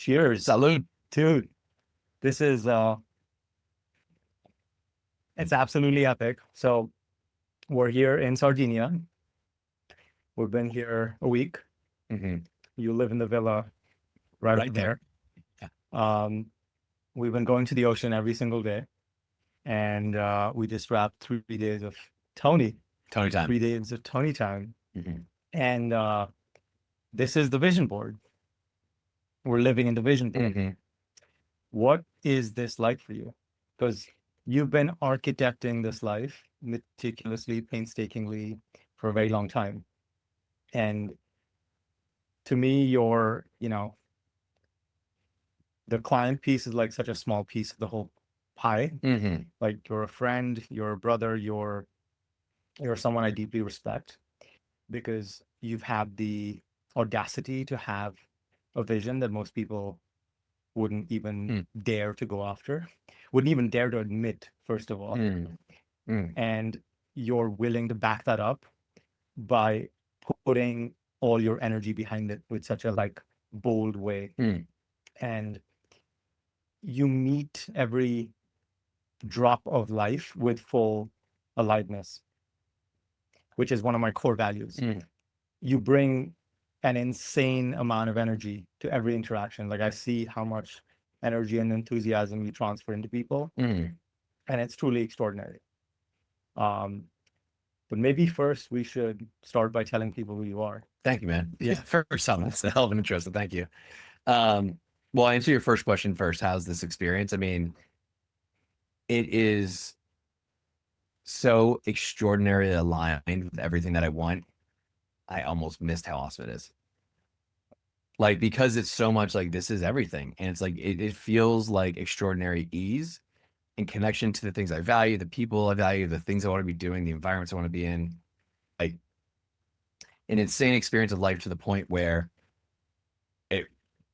Cheers. Salud. Dude, this is it's absolutely epic. So we're here in Sardinia. We've been here a week. Hmm. You live in the villa right over Right there. there. Yeah. Um, we've been going to the ocean every single day, and we just wrapped 3 days of Tony, Tony time. 3 days of Tony time. Hmm. And this is the vision board. We're living in the vision board. Hmm. What is this like for you? Because you've been architecting this life meticulously, painstakingly for a very long time. And to me, the client piece is like such a small piece of the whole pie. Hmm. Like you're a friend, you're a brother, you're someone I deeply respect because you've had the audacity to have a vision that most people wouldn't even Mm. dare to go after, wouldn't even dare to admit, first of all. Mm. Mm. And you're willing to back that up by putting all your energy behind it with such a like bold way. Mm. And you meet every drop of life with full aliveness, which is one of my core values. Mm. You bring an insane amount of energy to every interaction. Like I see how much energy and enthusiasm you transfer into people, Mm. and it's truly extraordinary. Um, but maybe first we should start by telling people who you are. Thank you, man. Yeah. First time, that's a hell of an intro. So thank you. Um, well, I'll answer your first question first. How's this experience? I mean, it is so extraordinarily aligned with everything that I want. I almost missed how awesome it is. Like, because it's so much like this is everything. And it's like, it feels like extraordinary ease and connection to the things I value, the people I value, the things I want to be doing, the environments I want to be in. Like, an insane experience of life to the point where it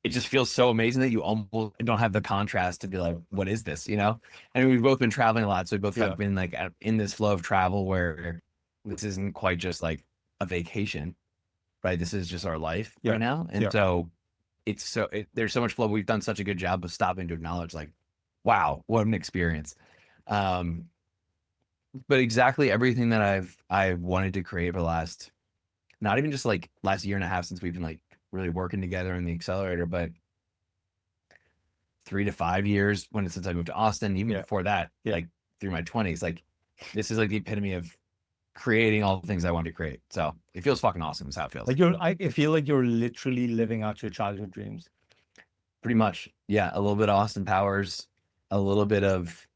it just feels so amazing that you almost don't have the contrast to be like, what is this? And we've both been traveling a lot, so we both Yeah. have been like in this flow of travel where this isn't quite just like a vacation, right? This is just our life Yeah. right now. And Yeah. so there's so much flow. We've done such a good job of stopping to acknowledge like, wow, what an experience. um but exactly everything that I've wanted to create for the last, not even just like last year and a half since we've been like really working together in the accelerator, but 3 to 5 years since I moved to Austin, even Yeah. before that, Yeah. like through my 20s, like this is like the epitome of creating all the things I wanted to create. So it feels fucking awesome is how it feels. Like I feel like you're literally living out your childhood dreams. Pretty much. Yeah. A little bit of Austin Powers, a little bit of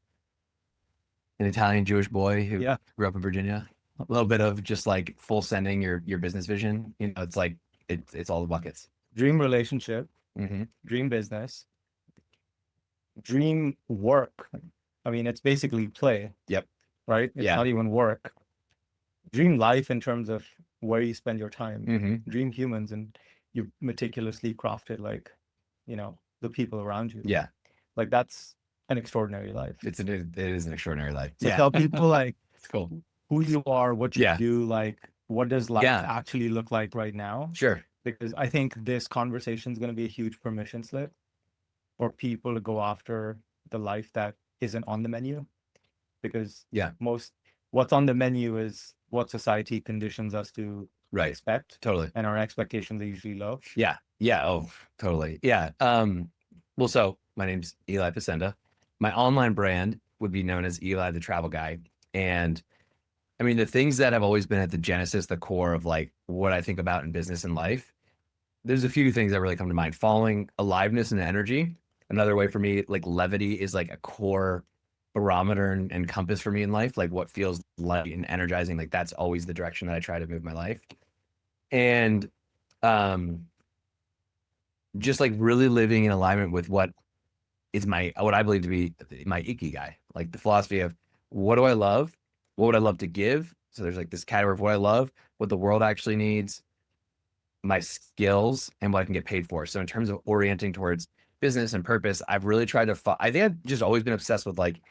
an Italian Jewish boy who Yeah. grew up in Virginia, a little bit of just like full sending your business vision. It's like, it's all the buckets. Dream relationship, Mm-hmm. dream business, dream work. I mean, it's basically play, Yep. right? It's Yeah. not even work. Dream life in terms of where you spend your time. Mm-hmm. Dream humans, and you meticulously crafted like, the people around you. Yeah. Like that's an extraordinary life. It is an extraordinary life. So Yeah. tell people like It's cool. who you are, what you Yeah. do, like what does life Yeah. actually look like right now? Sure. Because I think this conversation is going to be a huge permission slip for people to go after the life that isn't on the menu. Because Yeah. what's on the menu is what society conditions us to Right. expect, Totally. and our expectations are usually low. Yeah. Yeah. Oh, totally. Yeah. Well, so my name's Eli Facenda. My online brand would be known as Eli the Travel Guy. And I mean, the things that have always been at the genesis, the core of like what I think about in business and life, there's a few things that really come to mind. Following aliveness and energy. Another way for me, like levity is like a core barometer and compass for me in life. Like what feels light and energizing. Like that's always the direction that I try to move my life. And um just like really living in alignment with what I believe to be my ikigai, like the philosophy of what do I love? What would I love to give? So there's like this category of what I love, what the world actually needs, my skills, and what I can get paid for. So in terms of orienting towards business and purpose, I've really tried to, I think I've just always been obsessed with like,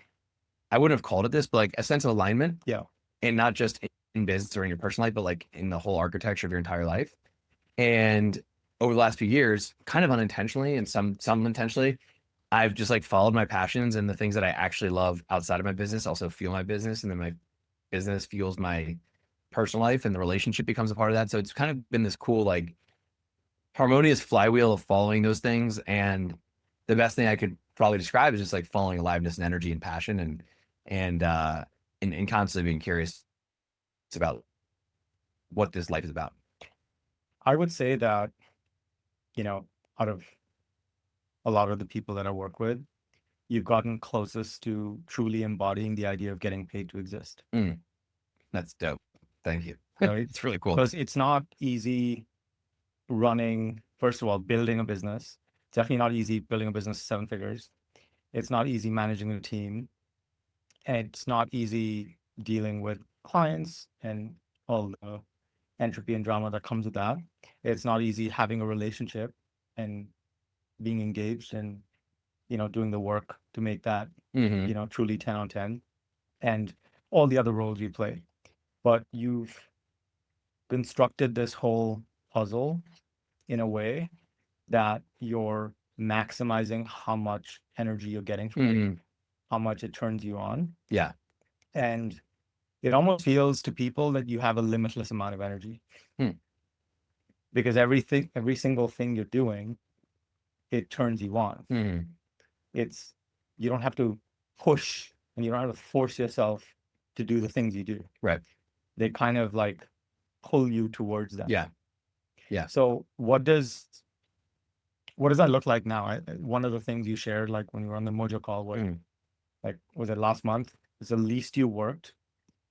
I wouldn't have called it this, but like a sense of alignment. Yeah. And not just in business or in your personal life, but like in the whole architecture of your entire life. And over the last few years, kind of unintentionally and some intentionally, I've just like followed my passions and the things that I actually love outside of my business also fuel my business, and then my business fuels my personal life, and the relationship becomes a part of that. So it's kind of been this cool, like, harmonious flywheel of following those things. And the best thing I could probably describe is just like following aliveness and energy and passion, and and constantly being curious about what this life is about. I would say that, you know, out of a lot of the people that I work with, you've gotten closest to truly embodying the idea of getting paid to exist. Mm, that's dope. Thank you. Right? It's really cool. Because it's not easy running, first of all, building a business. It's definitely not easy building a business 7 figures. It's not easy managing a team. And it's not easy dealing with clients and all the entropy and drama that comes with that. It's not easy having a relationship and being engaged and, doing the work to make that, Hmm. truly 10 on 10 and all the other roles you play. But you've constructed this whole puzzle in a way that you're maximizing how much energy you're getting from it, Hmm. how much it turns you on. Yeah. And it almost feels to people that you have a limitless amount of energy Hmm. because every single thing you're doing, it turns you on. Hmm. It's, you don't have to push and you don't have to force yourself to do the things you do. Right. They kind of like pull you towards them. Yeah. Yeah. So what does that look like now? One of the things you shared, like when you were on the Mojo call, was Mm. like, was it last month? It's the least you worked,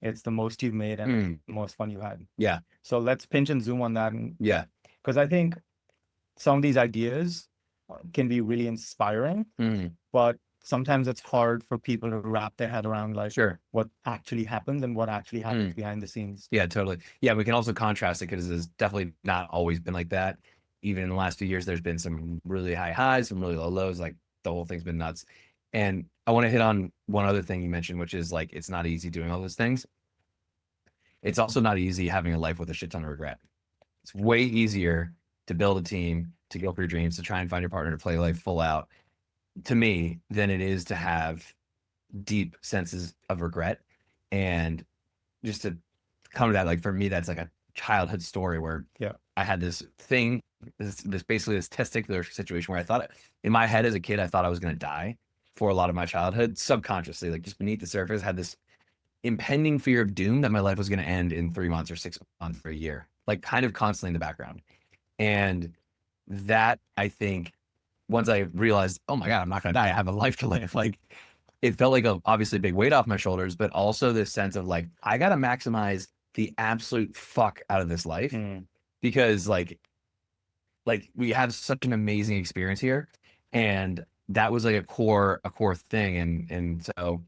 it's the most you've made, and it's Mm. the most fun you had. Yeah. So let's pinch and zoom on that, and Yeah. because I think some of these ideas can be really inspiring, Mm. but sometimes it's hard for people to wrap their head around like Sure. what actually happens and what actually happens Mm. behind the scenes. Yeah, totally. Yeah, we can also contrast it because it's definitely not always been like that. Even in the last few years, there's been some really high highs, some really low lows. Like the whole thing's been nuts. And I want to hit on one other thing you mentioned, which is like it's not easy doing all those things. It's also not easy having a life with a shit ton of regret. It's way easier to build a team, to go for your dreams, to try and find your partner, to play life full out, to me, than it is to have deep senses of regret. And just to come to that, like for me, that's like a childhood story where Yeah. I had this thing, this basically this testicular situation where I thought in my head as a kid, I thought I was going to die for a lot of my childhood, subconsciously, like just beneath the surface, had this impending fear of doom that my life was going to end in 3 months or 6 months or a year, like kind of constantly in the background. And that, I think, once I realized, oh my God, I'm not going to die, I have a life to live, like it felt like obviously a big weight off my shoulders, but also this sense of like, I got to maximize the absolute fuck out of this life Mm. because like we have such an amazing experience here. And that was like a core thing. And so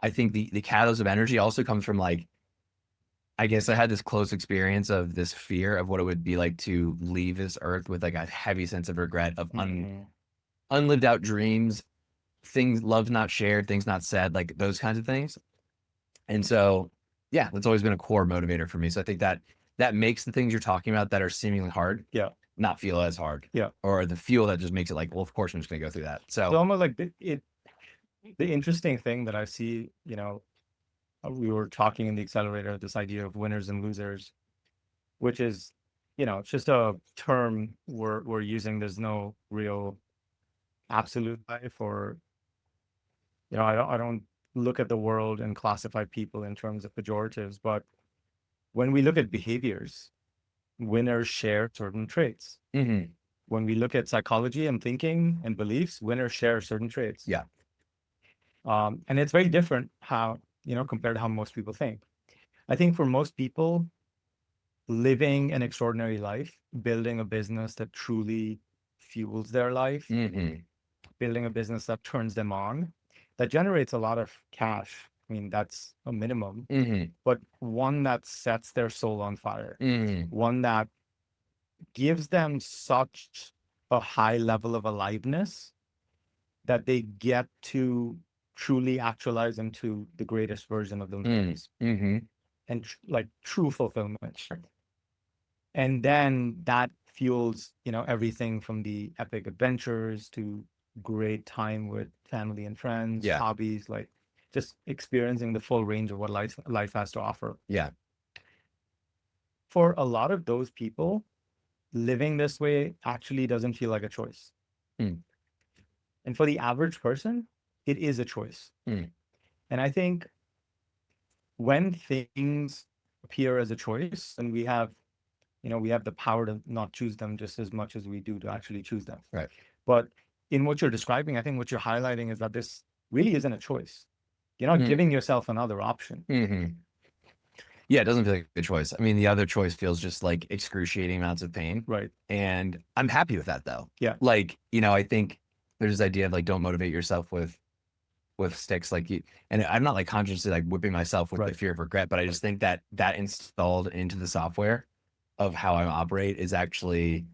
I think the catalyst of energy also comes from like, I guess I had this close experience of this fear of what it would be like to leave this earth with like a heavy sense of regret of Mm-hmm. unlived out dreams, things love not shared, things not said, like those kinds of things. And so, yeah, that's always been a core motivator for me. So I think that that makes the things you're talking about that are seemingly hard Yeah. not feel as hard, Yeah. or the fuel that just makes it like, well, of course I'm just going to go through that. It's So, almost like the interesting thing that I see, we were talking in the accelerator, this idea of winners and losers, which is, it's just a term we're using. There's no real absolute life, or, I don't look at the world and classify people in terms of pejoratives, but when we look at behaviors, winners share certain traits. mhm, When we look at psychology and thinking and beliefs, winners share certain traits. yeah, And it's very different how, compared to how most people think. I think for most people, living an extraordinary life, building a business that truly fuels their life, mhm, building a business that turns them on, that generates a lot of cash. I mean, that's a minimum, mhm, but one that sets their soul on fire, mhm, one that gives them such a high level of aliveness that they get to truly actualize into the greatest version of mhm, themselves mhm, and like true fulfillment. And then that fuels, everything from the epic adventures to great time with family and friends, Yeah. hobbies, like just experiencing the full range of what life has to offer. Yeah. For a lot of those people, living this way actually doesn't feel like a choice. Mm. And for the average person, it is a choice. Mm. And I think when things appear as a choice, and we have the power to not choose them just as much as we do to actually choose them. Right. But in what you're describing, I think what you're highlighting is that this really isn't a choice. You're not giving yourself another option. Mm-hmm. Yeah, it doesn't feel like a choice. I mean, the other choice feels just like excruciating amounts of pain. Right. And I'm happy with that though. Yeah. Like, I think there's this idea of like don't motivate yourself with sticks like you, and I'm not like consciously like whipping myself with the Right. fear of regret, but I just think that installed into the software of how I operate is actually,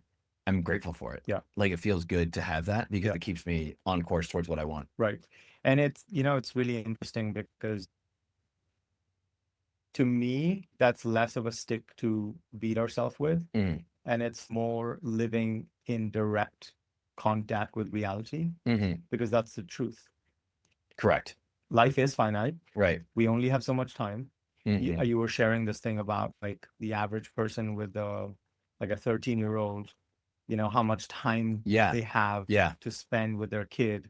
I'm grateful for it. Yeah. Like it feels good to have that because Yeah. it keeps me on course towards what I want. Right. And it's really interesting because to me, that's less of a stick to beat ourselves with. Mm-hmm. And it's more living in direct contact with reality Mm-hmm. because that's the truth. Correct. Life is finite. Right. We only have so much time. Mm-hmm. You were sharing this thing about like the average person with like a 13-year-old, how much time Yeah. they have Yeah. to spend with their kid.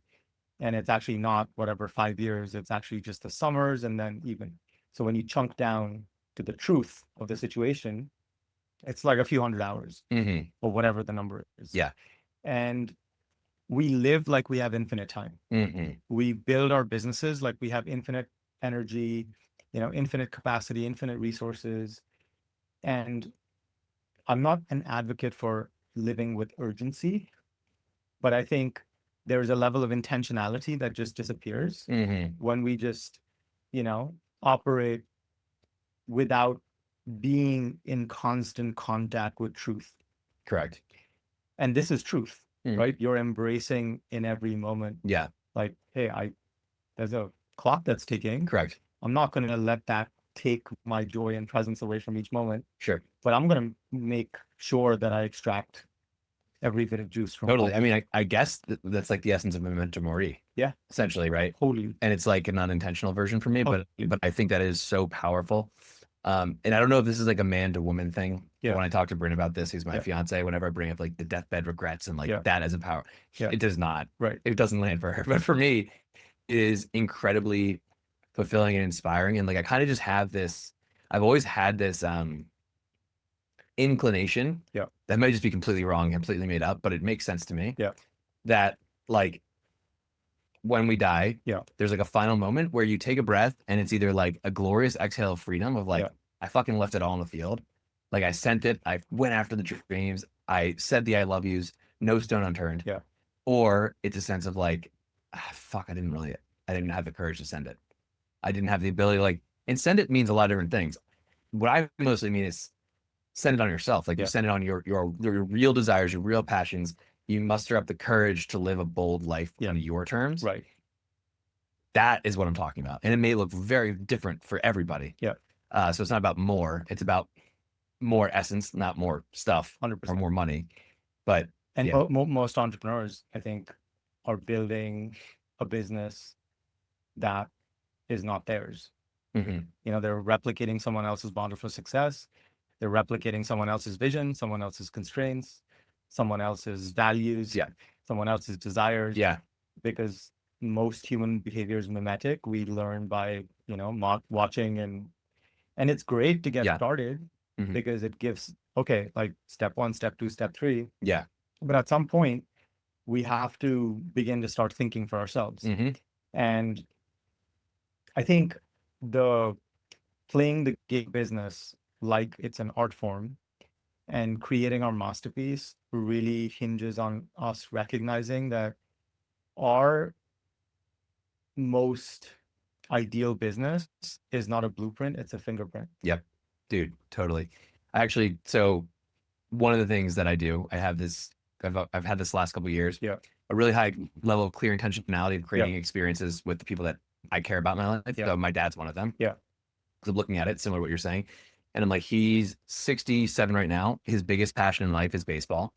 And it's actually not whatever 5 years, it's actually just the summers. And then even so, when you chunk down to the truth of the situation, it's like a few hundred hours Mm-hmm. or whatever the number is. Yeah. And we live like we have infinite time. Mm-hmm. We build our businesses like we have infinite energy, infinite capacity, infinite resources. And I'm not an advocate for living with urgency, but I think there's a level of intentionality that just disappears Mm-hmm. when we just, operate without being in constant contact with truth. Correct. And this is truth, Mm. right? You're embracing in every moment, Yeah. like, hey, there's a clock that's ticking. Correct. I'm not going to let that take my joy and presence away from each moment, Sure. but I'm going to make sure that I extract every bit of juice from Totally. all. I mean, I guess that's like the essence of memento mori. Yeah. Essentially, right? Totally. And it's like an unintentional version for me, but Totally. I think that is so powerful. And I don't know if this is like a man to woman thing. Yeah. But when I talk to Bryn about this, who's my Yeah. fiance, whenever I bring up like the deathbed regrets and like Yeah. that as a power, Yeah. it does not. Right. It doesn't land for her. But for me, it is incredibly fulfilling and inspiring. And like I kind of just have this, I've always had this inclination. Yeah. That might just be completely wrong, completely made up, but it makes sense to me. Yeah. That like when we die, Yeah. there's like a final moment where you take a breath and it's either like a glorious exhale of freedom of like, Yeah. I fucking left it all on the field. Like I sent it, I went after the dreams, I said the I love yous, no stone unturned. Yeah. Or it's a sense of like, fuck, I didn't have the courage to send it. I didn't have the ability to like, and send it means a lot of different things. What I mostly mean is send it on yourself. Like Yeah. you send it on your real desires, your real passions. You muster up the courage to live a bold life on your terms. Right. That is what I'm talking about. And it may look very different for everybody. Yeah. So it's not about more. It's about more essence, not more stuff 100%. or more money. But And yeah. most entrepreneurs, I think, are building a business that is not theirs. Mm-hmm. They're replicating someone else's model for success. They're replicating someone else's vision, someone else's constraints, someone else's values, Yeah. someone else's desires. Yeah. Because most human behavior is mimetic. We learn by, watching and it's great to get started because it gives, okay, like step 1, step 2, step 3. Yeah. But at some point, we have to begin to start thinking for ourselves. Mm-hmm. And I think playing the gig business like it's an art form and creating our masterpiece really hinges on us recognizing that our most ideal business is not a blueprint, it's a fingerprint. Yep. Dude, totally. So one of the things that I do, I've had this last couple of years, a really high level of clear intentionality of creating experiences with the people that I care about in my life. Yeah. So my dad's one of them. Yeah. Because I'm looking at it, similar to what you're saying. And I'm like, he's 67 right now. His biggest passion in life is baseball.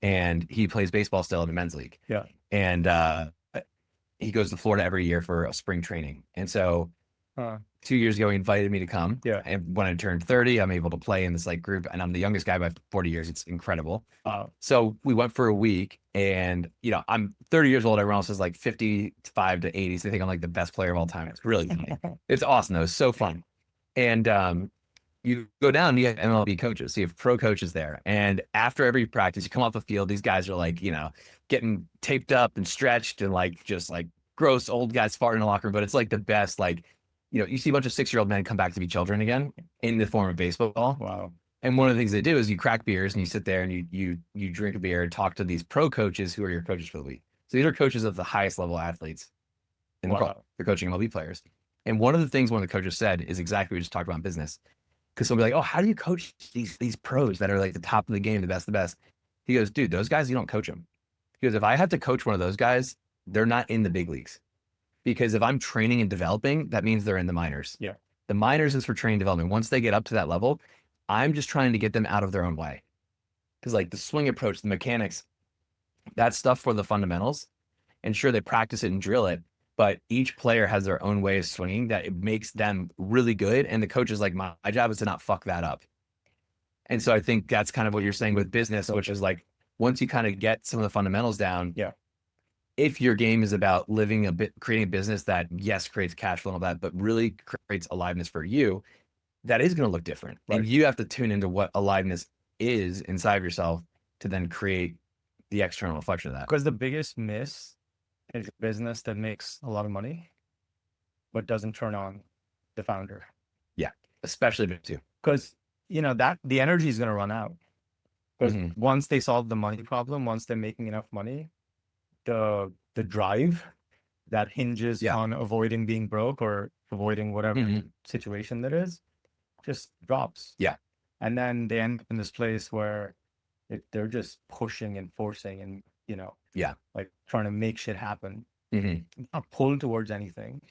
And he plays baseball still in the men's league. Yeah. And he goes to Florida every year for a spring training. And so Uh, 2 years ago, he invited me to come. yeah. And when I turned 30, I'm able to play in this like group. And I'm the youngest guy by 40 years. It's incredible. So we went for a week, and I'm 30 years old. Everyone else is like 55 to 80. So they think I'm like the best player of all time. It's really funny. It's awesome though. It's so fun. And you go down, you have MLB coaches, so you have pro coaches there. And after every practice, you come off the field, these guys are like, getting taped up and stretched and like just like gross old guys farting in the locker room. But it's like the best, like, you see a bunch of 6-year-old men come back to be children again in the form of baseball. Wow. And one of the things they do is you crack beers and you sit there and you drink a beer and talk to these pro coaches who are your coaches for the week. So these are coaches of the highest level athletes in the world. They're coaching MLB players. And one of the things one of the coaches said is exactly what we just talked about in business. Because they'll be like, oh, how do you coach these pros that are like the top of the game, the best of the best? He goes, dude, those guys, you don't coach them. He goes, if I have to coach one of those guys, they're not in the big leagues. Because if I'm training and developing, that means they're in the minors. Yeah. The minors is for training development. Once they get up to that level, I'm just trying to get them out of their own way. Because like the swing approach, the mechanics, that's stuff for the fundamentals. And sure, they practice it and drill it, but each player has their own way of swinging that it makes them really good. And the coach is like, my job is to not fuck that up. And so I think that's kind of what you're saying with business, which is like, once you kind of get some of the fundamentals down, yeah. If your game is about creating a business that, yes, creates cash flow and all that, but really creates aliveness for you, that is going to look different. Right. And you have to tune into what aliveness is inside of yourself to then create the external reflection of that. Because the biggest miss is a business that makes a lot of money, but doesn't turn on the founder. Yeah, especially if too. Because, that the energy is going to run out. Because once they solve the money problem, once they're making enough money, the drive that hinges on avoiding being broke or avoiding whatever situation there is just drops. Yeah. And then they end up in this place where they're just pushing and forcing and, like trying to make shit happen. Not pulled towards anything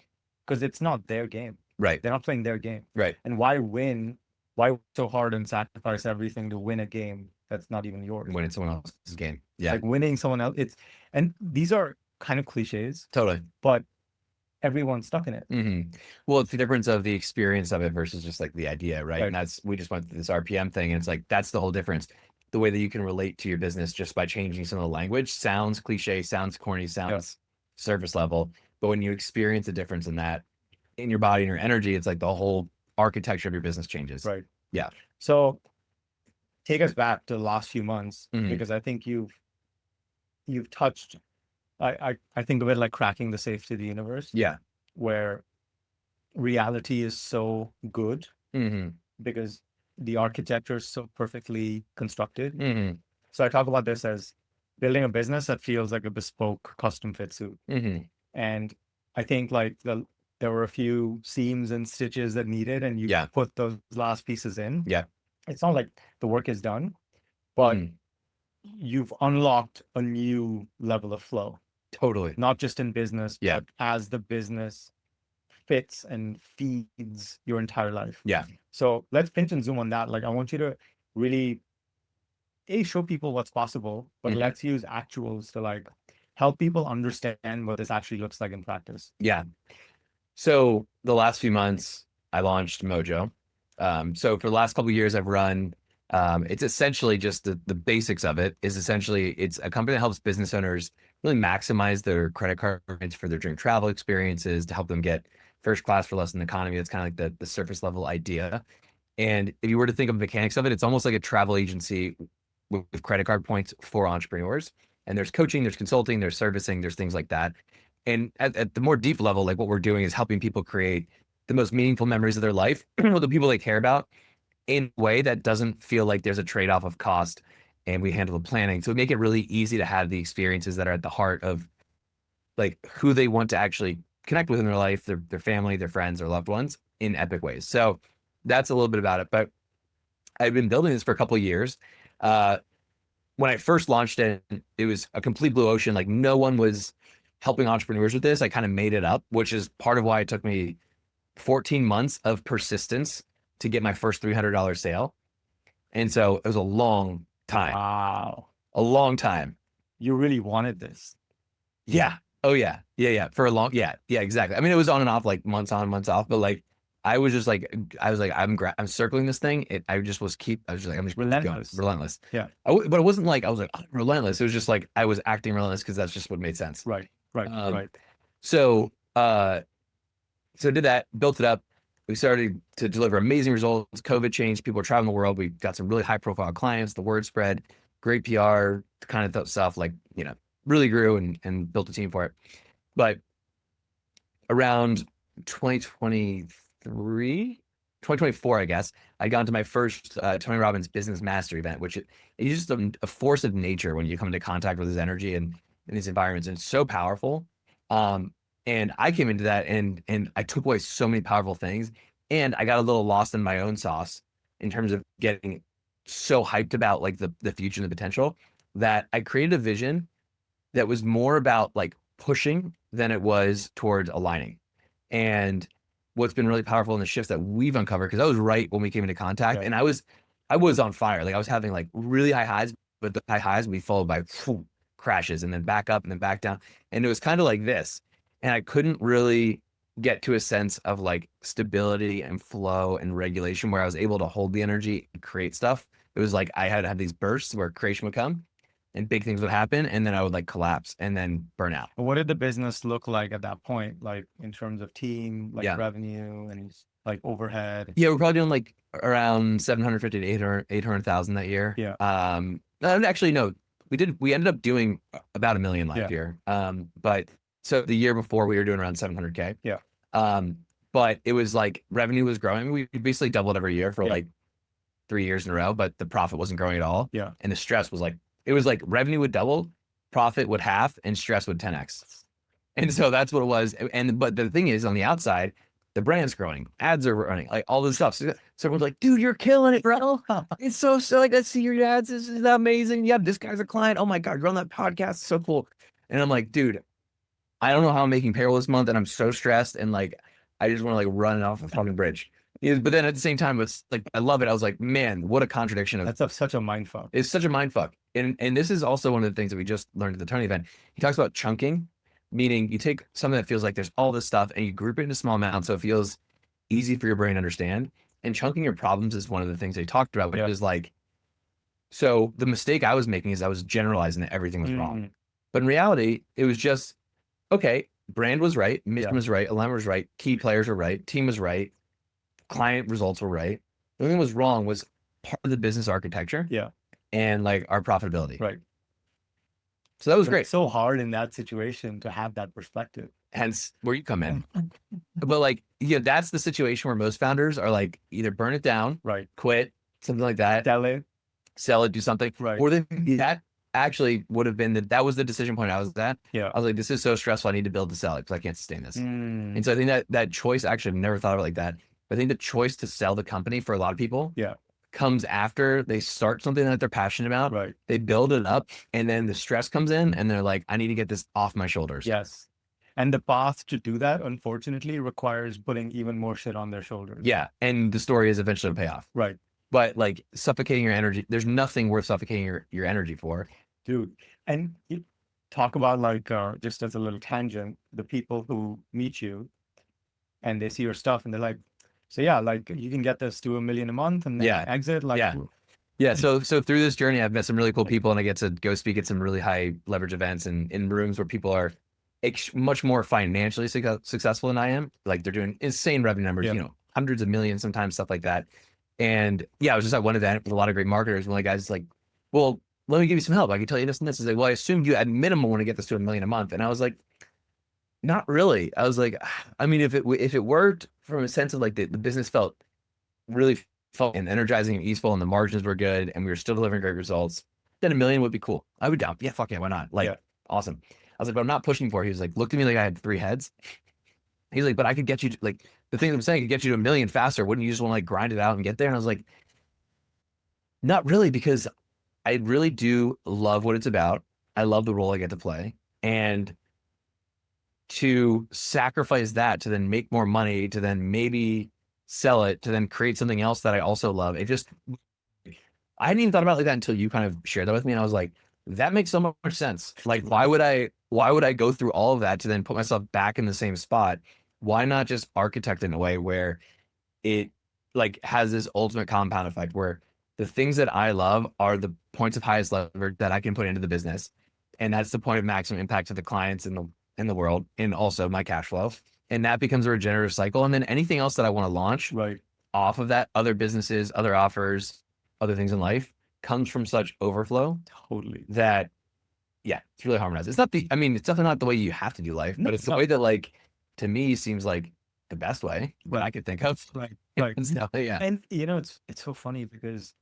because it's not their game. Right. They're not playing their game. Right. And why win? Why work so hard and sacrifice everything to win a game that's not even yours? When it's someone else's game. Yeah. Like winning someone else. And these are kind of cliches. Totally. But everyone's stuck in it. Well, it's the difference of the experience of it versus just like the idea, right? And we just went through this RPM thing, and it's like, that's the whole difference. The way that you can relate to your business just by changing some of the language sounds cliche, sounds corny, sounds surface level. But when you experience a difference in that, in your body and your energy, it's like the whole architecture of your business changes. Right. Yeah. So take us back to the last few months, because I think you've touched, I think of it like cracking the safe to the universe. Yeah. Where reality is so good because the architecture is so perfectly constructed. So I talk about this as building a business that feels like a bespoke custom fit suit. And I think like there were a few seams and stitches that needed, and you put those last pieces in. Yeah. It's not like the work is done, but you've unlocked a new level of flow. Totally. Not just in business, but as the business fits and feeds your entire life. Yeah. So let's pinch and zoom on that. Like, I want you to really show people what's possible, but let's use actuals to like help people understand what this actually looks like in practice. Yeah. So the last few months, I launched Mojo. So for the last couple of years, I've run, it's essentially just the basics of it is essentially, it's a company that helps business owners really maximize their credit card payments for their dream travel experiences to help them get first class for less than economy. That's kind of like the surface level idea. And if you were to think of the mechanics of it, it's almost like a travel agency with credit card points for entrepreneurs. And there's coaching, there's consulting, there's servicing, there's things like that. And at the more deep level, like what we're doing is helping people create the most meaningful memories of their life with the people they care about in a way that doesn't feel like there's a trade-off of cost, and we handle the planning. So we make it really easy to have the experiences that are at the heart of like who they want to actually connect with in their life, their family, their friends, their loved ones in epic ways. So that's a little bit about it. But I've been building this for a couple of years. When I first launched it, it was a complete blue ocean. Like no one was helping entrepreneurs with this. I kind of made it up, which is part of why it took me 14 months of persistence to get my first $300 sale. And so it was a long time, Wow. a long time. You really wanted this. Yeah. Oh yeah. Yeah. Yeah. For a long, yeah. Yeah, exactly. I mean, it was on and off, like months on, months off, but like, I was just like, I'm circling this thing. I was just like, I'm just going Relentless. relentless. Yeah. But it wasn't like, I was like, oh, relentless. It was just like, I was acting relentless because that's just what made sense. Right. Right. Right. So, so did that, built it up. We started to deliver amazing results. COVID changed. People were traveling the world. We got some really high profile clients. The word spread, great PR, kind of stuff like, really grew and built a team for it. But around 2024, I guess, I got into my first Tony Robbins Business Master event, which is just a force of nature when you come into contact with his energy and in these environments. And it's so powerful. And I came into that and I took away so many powerful things. And I got a little lost in my own sauce in terms of getting so hyped about like the future and the potential that I created a vision that was more about like pushing than it was towards aligning. And what's been really powerful in the shifts that we've uncovered, because I was right when we came into contact, Yeah. and I was on fire. Like I was having like really high highs, but the high highs would be followed by crashes and then back up and then back down. And it was kind of like this. And I couldn't really get to a sense of like stability and flow and regulation where I was able to hold the energy and create stuff. It was like I had to have these bursts where creation would come and big things would happen, and then I would like collapse and then burn out. What did the business look like at that point? Like in terms of team, like Yeah. revenue and like overhead? Yeah, we're probably doing like around 750 to 800,000 that year. Yeah. Actually, no, we ended up doing about $1 million last Yeah. year. But so the year before we were doing around 700K. Yeah. But it was like revenue was growing. We basically doubled every year for Yeah. like 3 years in a row, but the profit wasn't growing at all. Yeah. And the stress was like, it was like revenue would double, profit would half, and stress would 10x. And so that's what it was. But the thing is, on the outside, the brand's growing, ads are running, like all this stuff. So everyone's like, dude, you're killing it, bro. It's so like, let's see your ads. This is amazing. Yeah, this guy's a client. Oh my God, you're on that podcast. So cool. And I'm like, dude, I don't know how I'm making payroll this month, and I'm so stressed, and like, I just want to like run off a fucking bridge. But then at the same time, it's like, I love it. I was like, man, what a contradiction. That's such a mind fuck. It's such a mind fuck. And this is also one of the things that we just learned at the Tony event. He talks about chunking, meaning you take something that feels like there's all this stuff and you group it into small amounts so it feels easy for your brain to understand. And chunking your problems is one of the things they talked about, which is like, so the mistake I was making is I was generalizing that everything was wrong. But in reality, it was just, okay, brand was right, mission was right, alignment was right, key players were right, team was right, client results were right. The only thing that was wrong was part of the business architecture. Yeah. And like our profitability. Right. So that was great. It's so hard in that situation to have that perspective. Hence where you come in. But like, that's the situation where most founders are like, either burn it down, right, quit, something like that, sell it, do something, right, or that actually would have been that was the decision point I was at. Yeah. I was like, this is so stressful. I need to build to sell it because I can't sustain this. And so I think that choice, actually, I've never thought of it like that. But I think the choice to sell the company for a lot of people comes after they start something that they're passionate about. Right. They build it up, and then the stress comes in, and they're like, I need to get this off my shoulders. Yes. And the path to do that, unfortunately, requires putting even more shit on their shoulders. Yeah. And the story is eventually to pay off. Right. But like suffocating your energy, there's nothing worth suffocating your energy for. Dude. And you talk about like, just as a little tangent, the people who meet you and they see your stuff and they're like, so yeah, like you can get this to $1 million a month and then exit. Like, yeah. So through this journey, I've met some really cool people, and I get to go speak at some really high leverage events and in rooms where people are much more financially successful than I am. Like they're doing insane revenue numbers, hundreds of millions, sometimes stuff like that. And I was just at one event with a lot of great marketers. One of the guys is like, well, let me give you some help. I can tell you this and this. He's like, well, I assumed you at minimum want to get this to $1 million a month. And I was like, not really. I was like, I mean, if it worked from a sense of like the business felt really felt and energizing and easeful, and the margins were good, and we were still delivering great results, then $1 million would be cool. I would down. Yeah, fuck yeah, why not? Like, awesome. I was like, but I'm not pushing for it. He was like, looked at me like I had 3 heads. He's like, but I could get you to, like, the thing I'm saying could get you to $1 million faster. Wouldn't you just want to like grind it out and get there? And I was like, not really, because I really do love what it's about. I love the role I get to play, and to sacrifice that to then make more money, to then maybe sell it to then create something else that I also love. It just, I hadn't even thought about it like that until you kind of shared that with me. And I was like, that makes so much sense. Like, why would I go through all of that to then put myself back in the same spot? Why not just architect in a way where it like has this ultimate compound effect where the things that I love are the points of highest leverage that I can put into the business. And that's the point of maximum impact to the clients in the world and also my cash flow. And that becomes a regenerative cycle. And then anything else that I want to launch Right. off of that, other businesses, other offers, other things in life, comes from such overflow Totally. that yeah, it's really harmonized. It's not the, I mean, it's definitely not the way you have to do life, No, but it's the no. way that like to me seems like the best way that I Right. could think of. Right. Right. And so, yeah. And it's so funny because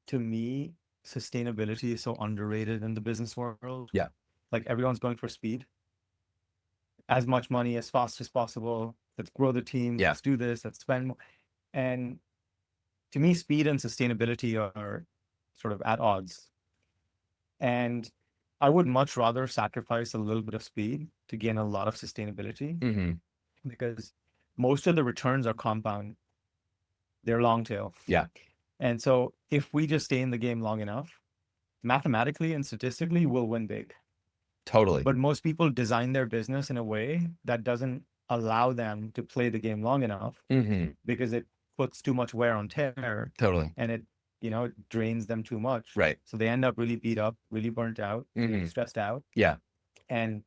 to me, sustainability is so underrated in the business world. Yeah. Like everyone's going for speed, as much money as fast as possible. Let's grow the team. Yeah. Let's do this. Let's spend more. And to me, speed and sustainability are sort of at odds. And I would much rather sacrifice a little bit of speed to gain a lot of sustainability hmm because most of the returns are compound. They're long tail. Yeah. And so if we just stay in the game long enough, mathematically and statistically, we'll win big. Totally. But most people design their business in a way that doesn't allow them to play the game long enough hmm because it puts too much wear on tear Totally. and it drains them too much. Right. So they end up really beat up, really burnt out, really hmm stressed out. Yeah. And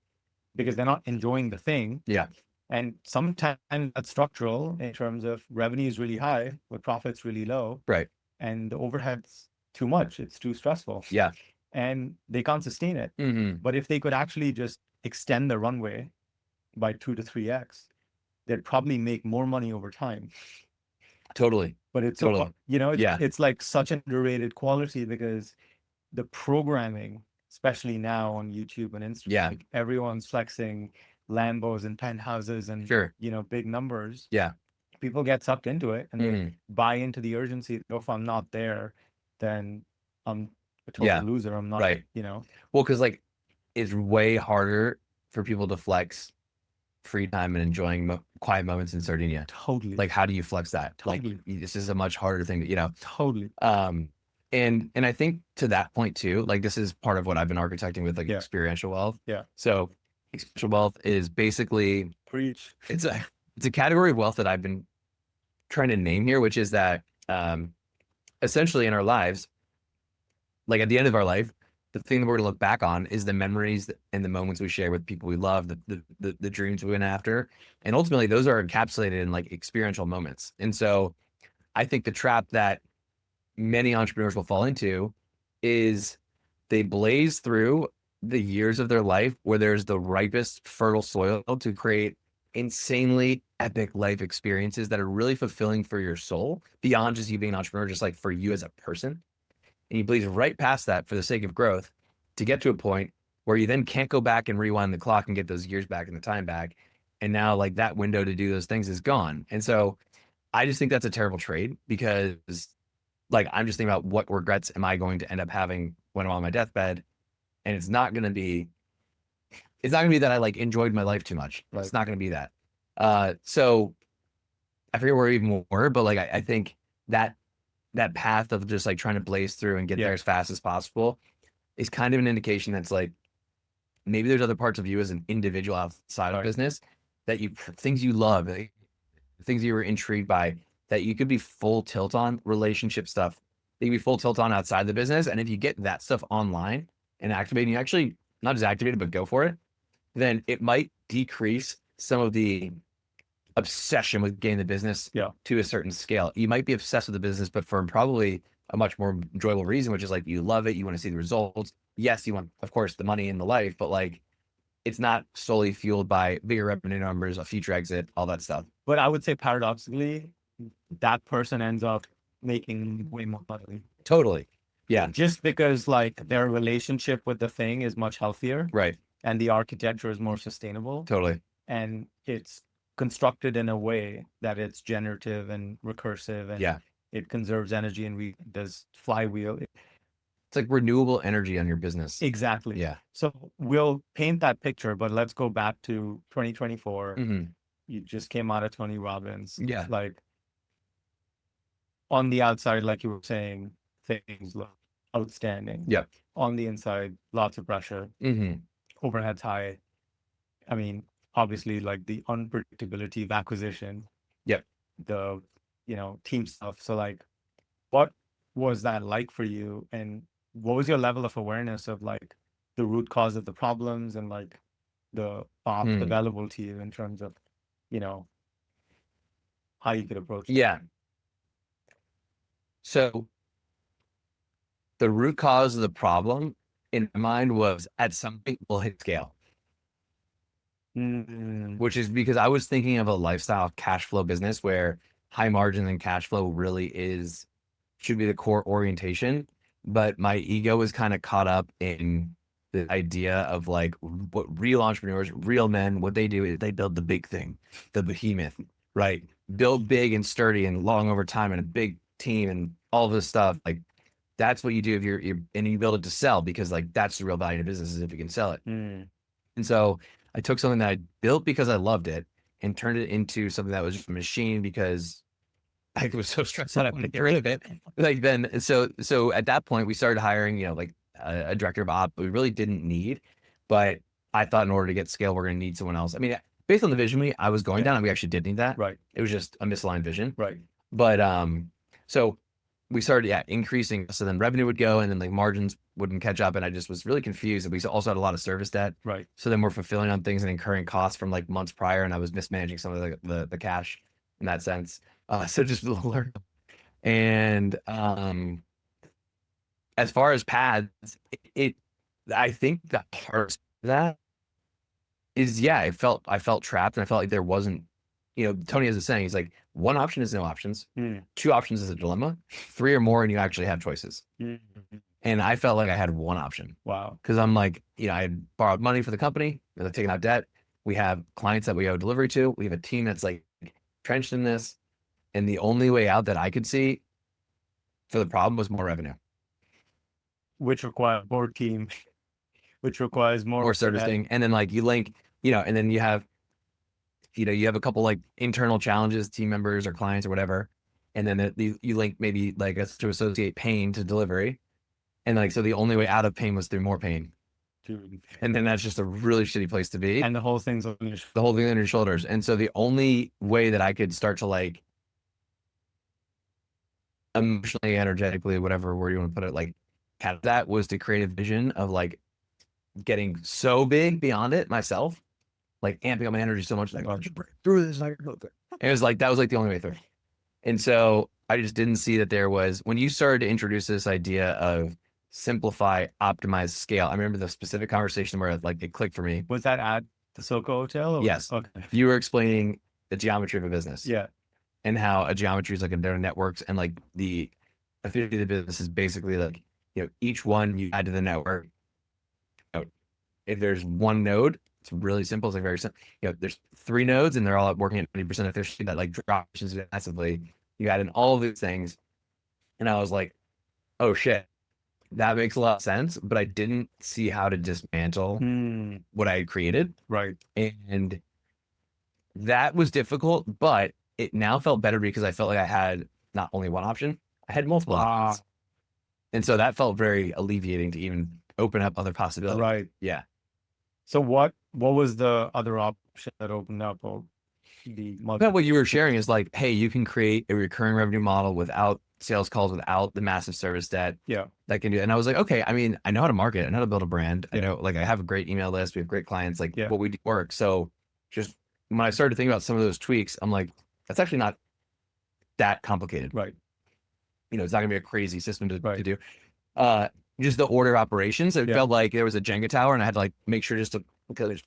because they're not enjoying the thing. Yeah. And sometimes that's structural in terms of revenue is really high, but profits really low. Right. And the overhead's too much. It's too stressful. Yeah. And they can't sustain it. hmm But if they could actually just extend the runway by 2 to 3x, they'd probably make more money over time. Totally. But it's Totally. so, it's, Yeah. it's like such an underrated quality because the programming, especially now on YouTube and Instagram, Yeah. like everyone's flexing Lambos and penthouses and Sure. big numbers. Yeah. People get sucked into it and they hmm buy into the urgency. If I'm not there, then I'm a total Yeah. loser. I'm not, Right. Well, because like it's way harder for people to flex free time and enjoying quiet moments in Sardinia. totally. Like, how do you flex that? Like, Totally. this is a much harder thing, Totally. And I think to that point too, like this is part of what I've been architecting with like Yeah. experiential wealth. Yeah. So experiential wealth is basically Preach. it's a category of wealth that I've been trying to name here, which is that essentially in our lives, like at the end of our life, the thing that we're gonna look back on is the memories and the moments we share with people we love, the dreams we went after, and ultimately those are encapsulated in like experiential moments. And so I think the trap that many entrepreneurs will fall into is they blaze through the years of their life where there's the ripest fertile soil to create insanely epic life experiences that are really fulfilling for your soul beyond just you being an entrepreneur, just like for you as a person. And you blaze right past that for the sake of growth to get to a point where you then can't go back and rewind the clock and get those years back and the time back. And now like that window to do those things is gone. And so I just think that's a terrible trade because like I'm just thinking about what regrets am I going to end up having when I'm on my deathbed, and it's not going to be that I like enjoyed my life too much. Right. It's not going to be that. So I forget where we even were, but like I think that path of just like trying to blaze through and get Yeah. there as fast as possible is kind of an indication that's like maybe there's other parts of you as an individual outside of Right. business that things you love, things you were intrigued by that you could be full tilt on, relationship stuff that you could be full tilt on outside the business. And if you get that stuff online and activate, and you actually not just activate it, but go for it, then it might decrease some of the obsession with getting the business to a certain scale. You might be obsessed with the business, but for probably a much more enjoyable reason, which is like you love it, you want to see the results. Yes, you want, of course, the money in the life, but like it's not solely fueled by bigger revenue numbers, a future exit, all that stuff. But I would say paradoxically, that person ends up making way more money. Totally. Yeah. Just because like their relationship with the thing is much healthier. Right. And the architecture is more sustainable. Totally. And it's constructed in a way that it's generative and recursive and it conserves energy and does flywheel. It's like renewable energy on your business. Exactly. Yeah. So we'll paint that picture, but let's go back to 2024. Mm-hmm. You just came out of Tony Robbins. Yeah. Like on the outside, like you were saying, things look outstanding. Yep. On the inside, lots of pressure, Mm-hmm. overheads high. I mean, obviously, like the unpredictability of acquisition, Yep. the, team stuff. So, like, what was that like for you? And what was your level of awareness of like the root cause of the problems and like the path Hmm. available to you in terms of, you know, how you could approach that? Yeah. So the root cause of the problem in my mind was at some point we'll hit scale, Mm, which is because I was thinking of a lifestyle cash flow business where high margin and cash flow really should be the core orientation. But my ego was kind of caught up in the idea of like what real entrepreneurs, real men, what they do is they build the big thing, the behemoth, right? Build big and sturdy and long over time and a big team and all this stuff. Like that's what you do if you're and you build it to sell because like that's the real value of business is if you can sell it. mm, And so I took something that I built because I loved it and turned it into something that was just a machine because I was so stressed out I wanted to get rid of it. Like then, so at that point we started hiring, like a director of op, but we really didn't need. But I thought in order to get scale, we're going to need someone else. I mean, based on the vision I was going yeah, down, and we actually did need that. right, It was just a misaligned vision. right. But so we started increasing. So then revenue would go, and then like margins wouldn't catch up, and I just was really confused. And we also had a lot of service debt. Right. So then we're fulfilling on things and incurring costs from like months prior, and I was mismanaging some of the cash in that sense. So just learn. And as far as pads, it I think that part of that is I felt trapped and I felt like there wasn't, Tony has a saying, he's like, one option is no options, Mm, two options is a dilemma, three or more and you actually have choices. mm, And I felt like I had one option wow. because I'm like, I had borrowed money for the company, I've taken out debt. We have clients that we owe delivery to. We have a team that's like trenched in this. And the only way out that I could see for the problem was more revenue, Which requires more team, which requires more more overhead. servicing. And then like you link, and then you have a couple like internal challenges, team members or clients or whatever. And then you link maybe like us to associate pain to delivery. And like, so the only way out of pain was through more pain. Dude. And then that's just a really shitty place to be. And the whole thing's on your The whole thing on your shoulders. And so the only way that I could start to like emotionally, energetically, whatever word you want to put it, like have that was to create a vision of like getting so big beyond it myself, like amping up my energy so much, like I should break through this. And it was like that was like the only way through. And so I just didn't see that there was when you started to introduce this idea of simplify, optimize, scale. I remember the specific conversation where like it clicked for me. Was that at the Soco Hotel? Or? Yes. Okay. You were explaining the geometry of a business. Yeah. And how a geometry is like a their networks and like the efficiency of the business is basically like, each one you add to the network. If there's one node, it's really simple. It's like very simple. There's three nodes and they're all working at 20% efficiency that like drops massively. You add in all of these things. And I was like, oh shit, that makes a lot of sense. But I didn't see how to dismantle what I had created. Right. And that was difficult, but it now felt better because I felt like I had not only one option, I had multiple options. And so that felt very alleviating to even open up other possibilities. Right. Yeah. So what was the other option that opened up? Or But what you were sharing is like, hey, you can create a recurring revenue model without sales calls, without the massive service debt. Yeah. That can do. And I was like, okay, I mean, I know how to market, I know how to build a brand. Yeah. I know, like, I have a great email list. We have great clients, like Yeah. what we do work. So just when I started to think about some of those tweaks, I'm like, that's actually not that complicated. Right. It's not gonna be a crazy system to do. Right. Just the order of operations. It Yeah. felt like there was a Jenga tower and I had to like make sure just to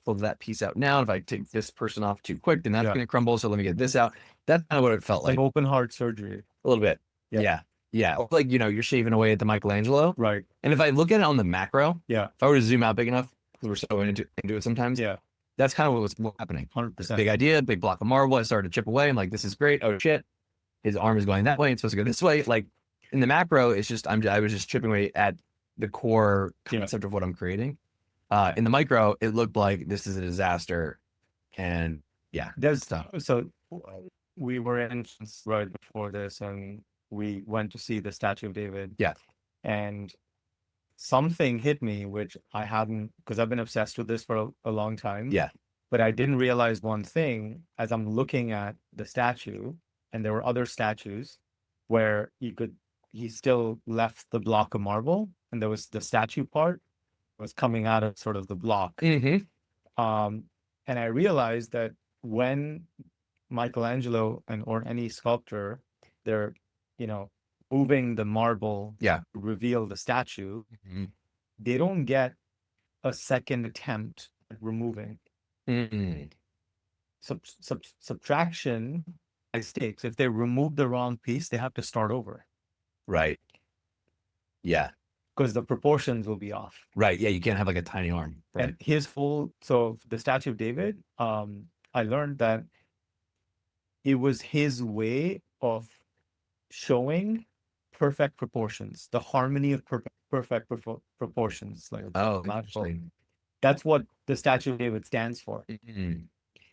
pull that piece out now. If I take this person off too quick, then that's Yeah. gonna crumble. So let me get this out. That's kind of what it felt Like like. open heart surgery. A little bit. Yeah. Yeah. Yeah. Or like, you're shaving away at the Michelangelo. Right. And if I look at it on the macro, Yeah. if I were to zoom out big enough, because we're so into it sometimes. Yeah. That's kind of what was happening. 100%. Big idea, big block of marble. I started to chip away. I'm like, this is great. Oh shit. His arm is going that way. It's supposed to go this way. Like in the macro, it's just I was just chipping away at the core concept of what I'm creating. In the micro, it looked like this is a disaster. And yeah, There's so we were in right before this and we went to see the Statue of David. Yeah. And something hit me, which I hadn't, because I've been obsessed with this for a long time. Yeah. But I didn't realize one thing as I'm looking at the statue, and there were other statues where he still left the block of marble, and there was the statue part was coming out of sort of the block. Mm-hmm. And I realized that when Michelangelo or any sculptor, they're, you know, moving the marble Yeah. to reveal the statue, Mm-hmm. they don't get a second attempt at removing. Mm-hmm. Subtraction high stakes. If they remove the wrong piece, they have to start over Right. Yeah. because the proportions will be off. Right. Yeah. You can't have like a tiny arm. Right. And so the Statue of David, I learned that it was his way of showing perfect proportions, the harmony of perfect proportions. Like, Oh, magical. interesting. That's what the Statue of David stands for. Mm-hmm.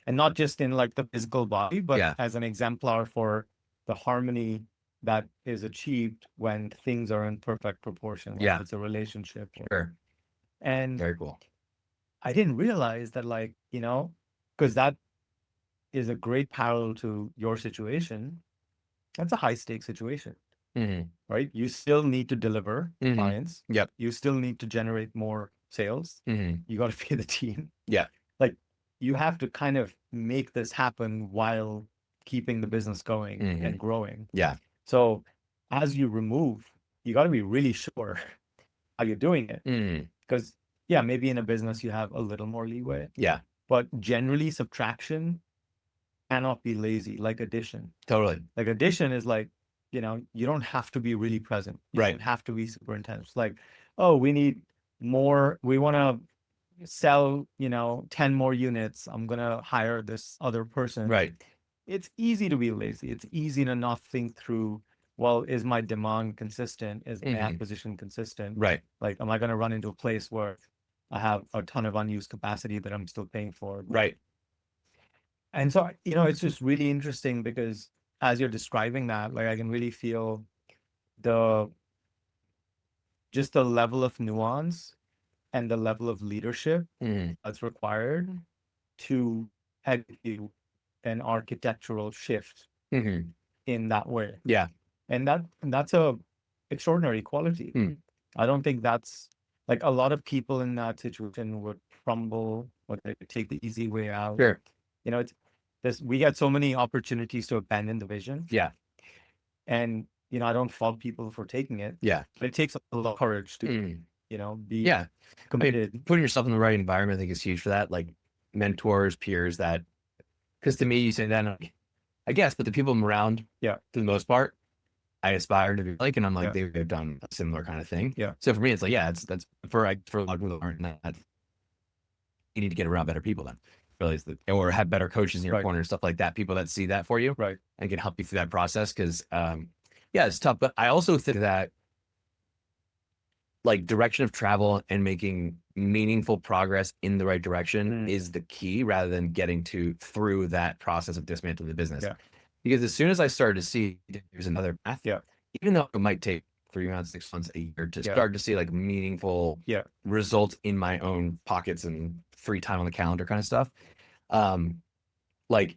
And not just in like the physical body, but Yeah. as an exemplar for the harmony that is achieved when things are in perfect proportion. Yeah. It's a relationship. Sure. And Very cool. I didn't realize that, like, because that is a great parallel to your situation. That's a high stake situation, Mm-hmm. right? You still need to deliver Mm-hmm. clients. Yep. You still need to generate more sales. Mm-hmm. You got to pay the team. Yeah. Like, you have to kind of make this happen while keeping the business going Mm-hmm. and growing. Yeah. So as you remove, you got to be really sure how you're doing it. Mm-hmm. Because, yeah, maybe in a business you have a little more leeway. Yeah. But generally, subtraction cannot be lazy like addition. Totally. Like addition is like, you don't have to be really present. You Right. don't have to be super intense. Like, oh, we need more. We want to sell, 10 more units. I'm going to hire this other person. Right. It's easy to be lazy. It's easy to not think through, well, is my demand consistent? Is my acquisition consistent? Right. Like, am I going to run into a place where I have a ton of unused capacity that I'm still paying for? Right. And so, it's just really interesting because as you're describing that, like, I can really feel just the level of nuance and the level of leadership that's required to execute an architectural shift in that way. Yeah. And that's a extraordinary quality. I don't think that's like a lot of people in that situation would crumble or they take the easy way out. Sure. We get so many opportunities to abandon the vision. Yeah. And, I don't fault people for taking it. Yeah. But it takes a lot of courage to, be committed. I mean, putting yourself in the right environment, I think, is huge for that. Like mentors, peers, because to me, you say that, I guess, but the people I'm around, for the most part, I aspire to be like, and I'm like, they've done a similar kind of thing. Yeah. So for me, it's like, that's for a lot of people that aren't that. You need to get around better people then, realize that, or have better coaches in your corner and stuff like that. People that see that for you, right, and can help you through that process. Because, it's tough. But I also think that, like, direction of travel and making meaningful progress in the right direction is the key, rather than getting through that process of dismantling the business. Yeah. Because as soon as I started to see there's another path, even though it might take 3 months, 6 months, a year to start to see like meaningful results in my own pockets and free time on the calendar kind of stuff, like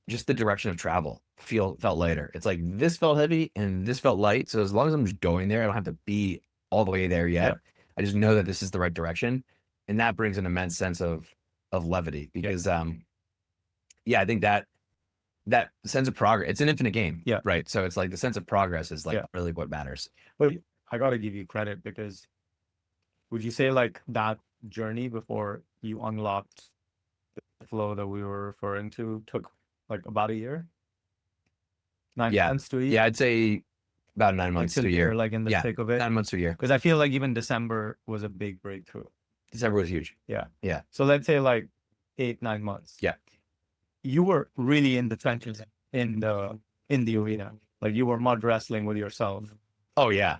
just the direction of travel felt lighter. It's like this felt heavy and this felt light. So as long as I'm just going there, I don't have to be all the way there yet. I just know that this is the right direction, and that brings an immense sense of levity. Because I think that sense of progress, it's an infinite game. Right. So it's like the sense of progress is like really what matters. But I got to give you credit, because would you say like that journey before you unlocked the flow that we were referring to took like about a year? 9 months to a year? Yeah, I'd say about 9 months to a year. Like in the thick of it? 9 months to a year. Because I feel like even December was a big breakthrough. December was huge. Yeah. Yeah. So let's say like 8-9 months. Yeah. You were really in the trenches in the arena. Like you were mud wrestling with yourself. Oh yeah.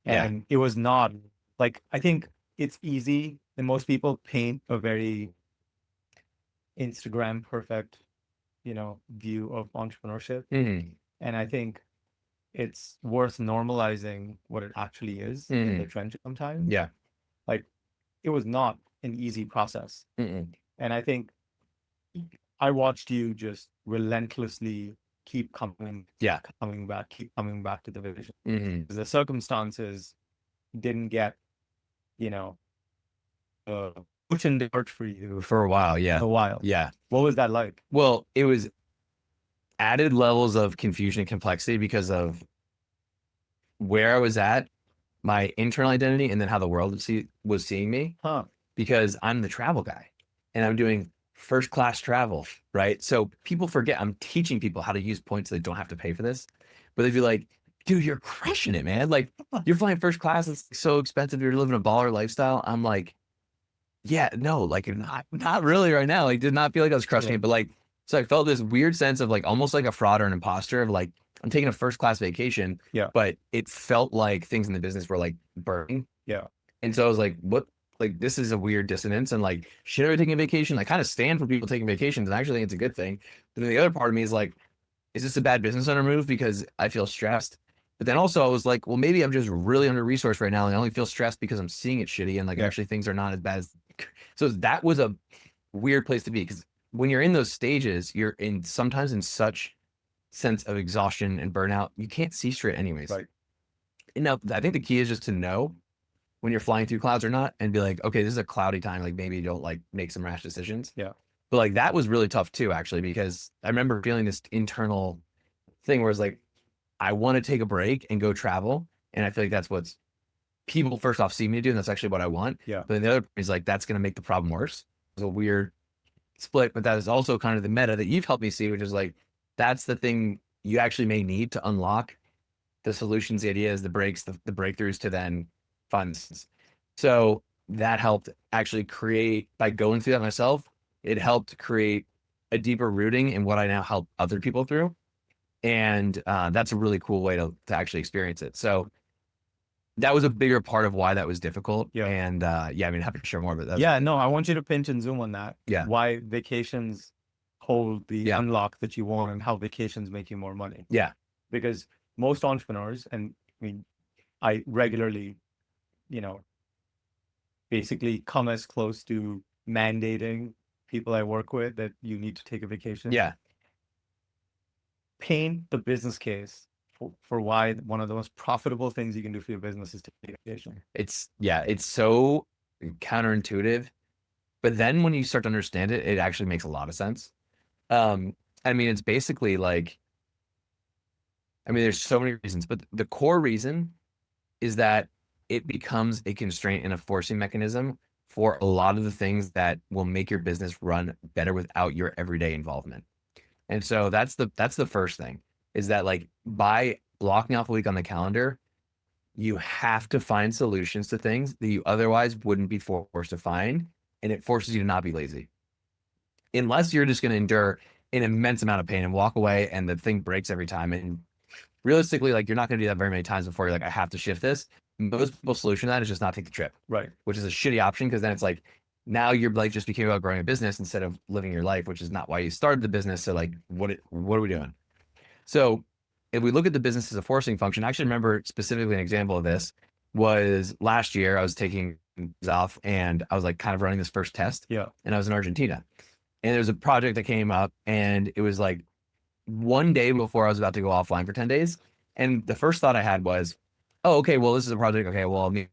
And it was not like, I think it's easy, and most people paint a very Instagram perfect, view of entrepreneurship. And I think it's worth normalizing what it actually is in the Mm-mm. trenches sometimes. Yeah. Like it was not an easy process. Mm-mm. And I think I watched you just relentlessly keep Yeah. keep coming back to the vision. Mm-hmm. The circumstances didn't get, you know, uh, pushing the dirt for you For a while. in Yeah. a while. Yeah. What was that like? Well, it was added levels of confusion and complexity because of where I was at, my internal identity, and then how the world was seeing me. Huh. Because I'm the travel guy and I'm doing first class travel, right? So people forget I'm teaching people how to use points so they don't have to pay for this. But they'd be like, dude, you're crushing it, man. Like you're flying first class. It's so expensive. You're living a baller lifestyle. I'm like, yeah, no, like not really right now. Like did not feel like I was crushing Yeah. it, but like, so I felt this weird sense of like almost like a fraud or an imposter of like, I'm taking a first class vacation, Yeah. but it felt like things in the business were like burning. Yeah. And so I was like, what? Like, this is a weird dissonance. And like, should I be taking a vacation? I kind of stand for people taking vacations and I actually think it's a good thing. But then the other part of me is like, is this a bad business owner move because I feel stressed? But then also I was like, well, maybe I'm just really under resourced right now. And I only feel stressed because I'm seeing it shitty and like Yeah. actually things are not as bad as. So that was a weird place to be because when you're in those stages, you're in sometimes in such sense of exhaustion and burnout, you can't see straight anyways. Right. And now I think the key is just to know when you're flying through clouds or not and be like, okay, this is a cloudy time. Like maybe you don't like make some rash decisions. Yeah. But like that was really tough too, actually, because I remember feeling this internal thing where it's like, I want to take a break and go travel. And I feel like that's what's people first off see me do. And that's actually what I want. Yeah. But then the other is like, that's going to make the problem worse. It's a weird split, but that is also kind of the meta that you've helped me see, which is like, that's the thing you actually may need to unlock the solutions, the ideas, the breaks, the breakthroughs to then funds. So that helped actually create, by going through that myself, it helped create a deeper rooting in what I now help other people through. And that's a really cool way to actually experience it. So that was a bigger part of why that was difficult. Yeah. And yeah, I mean, happy to share more, but that's, Yeah, no, I want you to pinch and zoom on that. Yeah. Why vacations hold the Yeah. unlock that you want and how vacations make you more money. Yeah. Because most entrepreneurs, and I mean, I regularly, you know, basically come as close to mandating people I work with that you need to take a vacation. Yeah. Paint the business case for why one of the most profitable things you can do for your business is to take a vacation. It's so counterintuitive. But then when you start to understand it, it actually makes a lot of sense. I mean, it's basically like, I mean, there's so many reasons, but the core reason is that it becomes a constraint and a forcing mechanism for a lot of the things that will make your business run better without your everyday involvement. And so that's the first thing is that like by blocking off a week on the calendar, you have to find solutions to things that you otherwise wouldn't be forced to find. And it forces you to not be lazy. Unless you're just going to endure an immense amount of pain and walk away and the thing breaks every time. And realistically, like you're not going to do that very many times before you're like, I have to shift this. Most people's solution to that is just not take the trip. Right. Which is a shitty option because then it's like, now you're like just became about growing a business instead of living your life, which is not why you started the business. So like, what are we doing? So if we look at the business as a forcing function, I actually remember specifically an example of this was last year I was taking off and I was like kind of running this first test. Yeah. And I was in Argentina and there was a project that came up and it was like one day before I was about to go offline for 10 days. And the first thought I had was, oh, okay, well, this is a project. Okay, well, maybe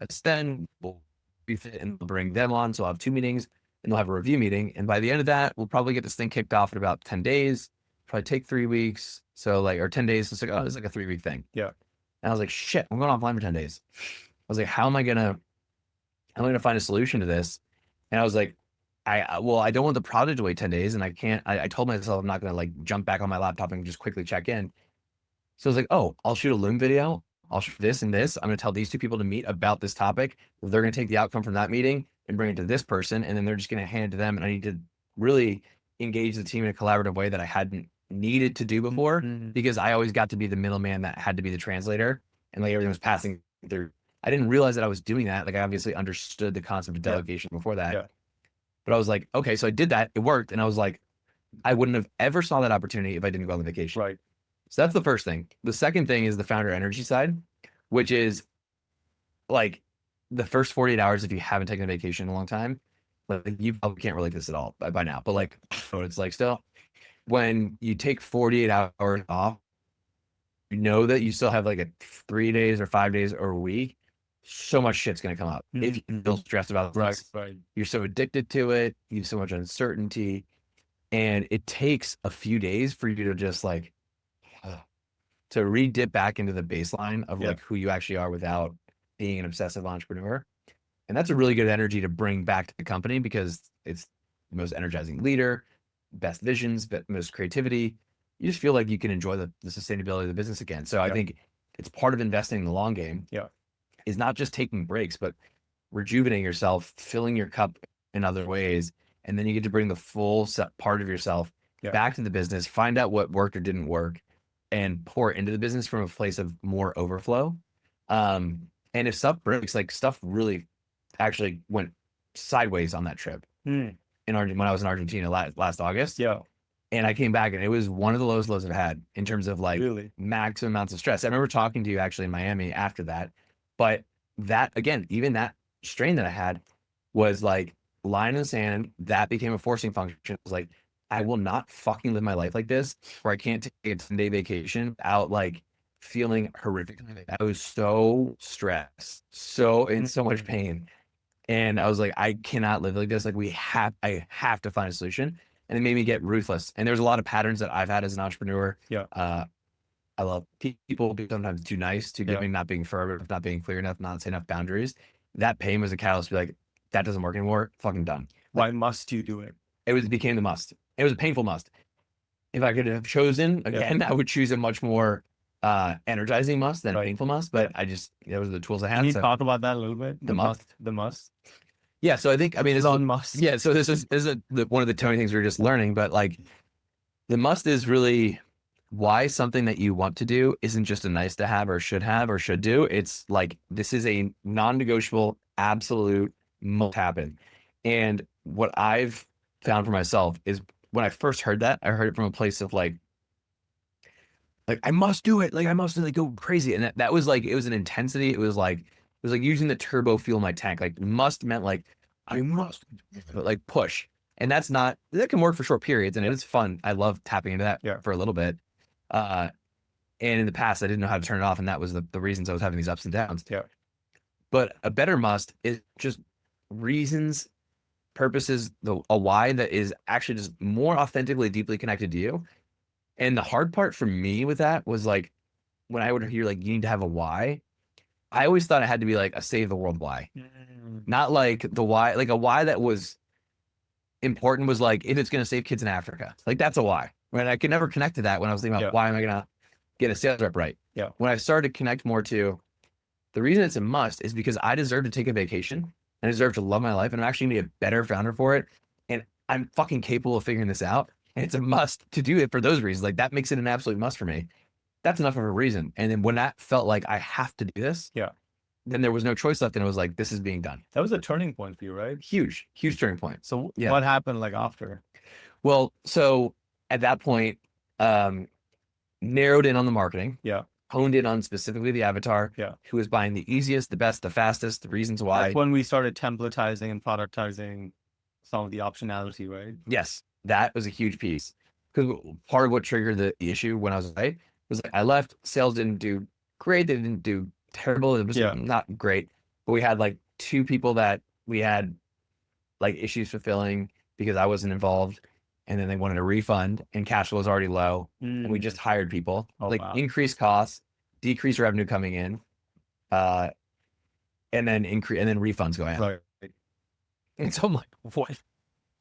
extend, we'll be fit and bring them on. So I'll have 2 meetings and they'll have a review meeting. And by the end of that, we'll probably get this thing kicked off in about 10 days, probably take 3 weeks. So like, or 10 days. It's like, oh, it's like a 3-week thing. Yeah. And I was like, shit, I'm going offline for 10 days. I was like, how am I going to find a solution to this? And I was like, I don't want the project to wait 10 days and I can't, I told myself I'm not going to like jump back on my laptop and just quickly check in. So I was like, oh, I'll shoot a Loom video. I'll shoot this and this. I'm going to tell these 2 people to meet about this topic. They're going to take the outcome from that meeting and bring it to this person. And then they're just going to hand it to them. And I need to really engage the team in a collaborative way that I hadn't needed to do before because I always got to be the middleman that had to be the translator and like everything was passing through. I didn't realize that I was doing that. Like I obviously understood the concept of delegation before that. Yeah. But I was like, okay, so I did that. It worked. And I was like, I wouldn't have ever saw that opportunity if I didn't go on the vacation. Right. So that's the first thing. The second thing is the founder energy side, which is like the first 48 hours, if you haven't taken a vacation in a long time, like you probably can't relate this at all by now, but like what it's like still, when you take 48 hours off, you know that you still have like a 3 days or 5 days or a week, so much shit's gonna come up. If you feel stressed about Right, this, right. you're so addicted to it, you have so much uncertainty, and it takes a few days for you to just like to re-dip back into the baseline of Yeah. like who you actually are without being an obsessive entrepreneur. And that's a really good energy to bring back to the company because it's the most energizing leader, best visions, most creativity. You just feel like you can enjoy the sustainability of the business again. So I Yeah. think it's part of investing in the long game Yeah. is not just taking breaks, but rejuvenating yourself, filling your cup in other ways. And then you get to bring the full set part of yourself Yeah. back to the business, find out what worked or didn't work, and pour into the business from a place of more overflow. And if stuff breaks, like stuff really actually went sideways on that trip Mm. when I was in Argentina last August. Yeah. And I came back and it was one of the lowest lows I've had in terms of like Really. maximum amounts of stress. I remember talking to you actually in Miami after that, but that again, even that strain that I had was like line in the sand. That became a forcing function. It was like, I will not fucking live my life like this where I can't take a 10-day vacation without like feeling horrific. I was so stressed, so in so much Mhm. pain. And I was like, I cannot live like this. Like I have to find a solution. And it made me get ruthless. And there's a lot of patterns that I've had as an entrepreneur. Yeah. I love people being sometimes too nice, too Yeah. giving, not being firm, not being clear enough, not saying enough boundaries. That pain was a catalyst to be like, that doesn't work anymore. Fucking done. Why Like must you do it? it became the must. It was a painful must. If I could have chosen Yeah. again, I would choose a much more energizing must than a Right. painful must. But I just those are the tools I Can had. you So talk about that a little bit? the must. The must. Yeah. So I think I mean It's this is on must. yeah. So this is one of the Tony things we are just learning, but like the must is really why something that you want to do isn't just a nice to have or should do. It's like this is a non-negotiable, absolute must happen. And what I've found for myself is when I first heard that, I heard it from a place of like I must do it, like I must like go crazy, and that was like it was an intensity. It was like using the turbo fuel in my tank. Like must meant like I must, but like push, and that can work for short periods, and it's fun. I love tapping into that Yeah. for a little bit. Uh, and in the past, I didn't know how to turn it off, and that was the reasons I was having these ups and downs. Yeah. But a better must is just reasons, purposes, a why that is actually just more authentically, deeply connected to you. And the hard part for me with that was like when I would hear like you need to have a why, I always thought it had to be like a save the world why, not like the why, like a why that was important was like if it's going to save kids in Africa, like that's a why. Right? I could never connect to that when I was thinking about Yeah. why am I going to get a sales rep right. Yeah. When I started to connect more to the reason it's a must is because I deserve to take a vacation and I deserve to love my life and I'm actually going to be a better founder for it. And I'm fucking capable of figuring this out. And it's a must to do it for those reasons. Like that makes it an absolute must for me. That's enough of a reason. And then when that felt like I have to do this, Yeah. then there was no choice left. And it was like, this is being done. That was a turning point for you, right? Huge, huge turning point. So Yeah. what happened like after? Well, so at that point, narrowed in on the marketing. Yeah. Honed in on specifically the avatar. Yeah. Who was buying the easiest, the best, the fastest, the reasons why. That's when we started templatizing and productizing some of the optionality, right? Yes, that was a huge piece. Because part of what triggered the issue when I was away was like I left, sales didn't do great, they didn't do terrible, it was not great. But we had like two people that we had like issues fulfilling because I wasn't involved. And then they wanted a refund and cash flow was already low. And we just hired people, increased costs, decreased revenue coming in, and then refunds going out. Right. And so I'm like, what?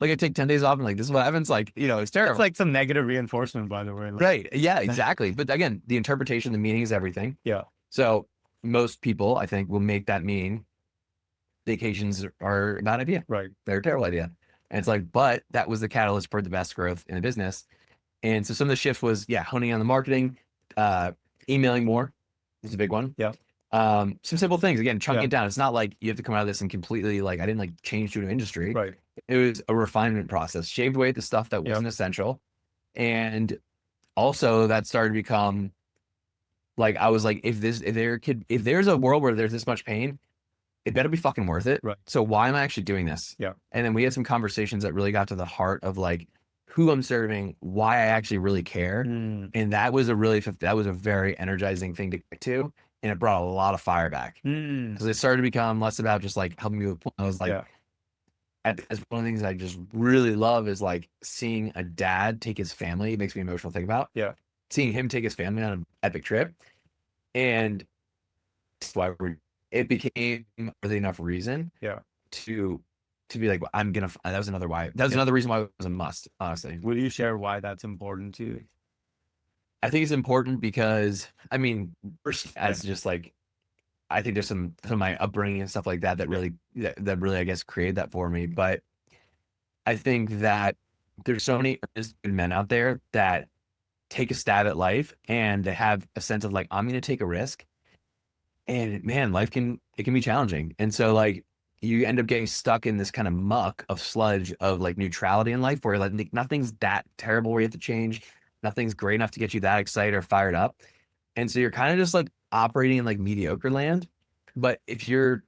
Like I take 10 days off and like, this is what happens. Like, it's terrible. It's like some negative reinforcement, by the way. Right. Yeah, exactly. But again, the interpretation, the meaning is everything. Yeah. So most people, I think, will make that mean vacations are a bad idea. Right. They're a terrible idea. And it's like, but that was the catalyst for the best growth in the business. And so some of the shift was, honing on the marketing, emailing more is a big one. Yeah. Some simple things, again, chunking it down. It's not like you have to come out of this and completely I didn't like change to an industry. Right. It was a refinement process, shaved away the stuff that wasn't essential and also that started to become like, I was like, if there's a world where there's this much pain, it better be fucking worth it. Right. So why am I actually doing this? Yeah. And then we had some conversations that really got to the heart of like who I'm serving, why I actually really care. Mm. And that was a very energizing thing to get to. And it brought a lot of fire back Mm. because it started to become less about just like helping me with, I was like, Yeah. as one of the things I just really love is like seeing a dad take his family. It makes me emotional to think about Yeah. seeing him take his family on an epic trip. And that's why it became really enough reason Yeah. to be like, I'm gonna. That was another why. That was Yeah. another reason why it was a must. Honestly, Will you share why that's important to you? I think it's important because I mean, first Yeah. as just like I think there's some of my upbringing and stuff like that Yeah. that really I guess created that for me. But I think that there's so many earnest good men out there that take a stab at life and they have a sense of like I'm gonna take a risk. And man, it can be challenging. And so like you end up getting stuck in this kind of muck of sludge of like neutrality in life where like nothing's that terrible where you have to change. Nothing's great enough to get you that excited or fired up. And so you're kind of just like operating in like mediocre land. But if you're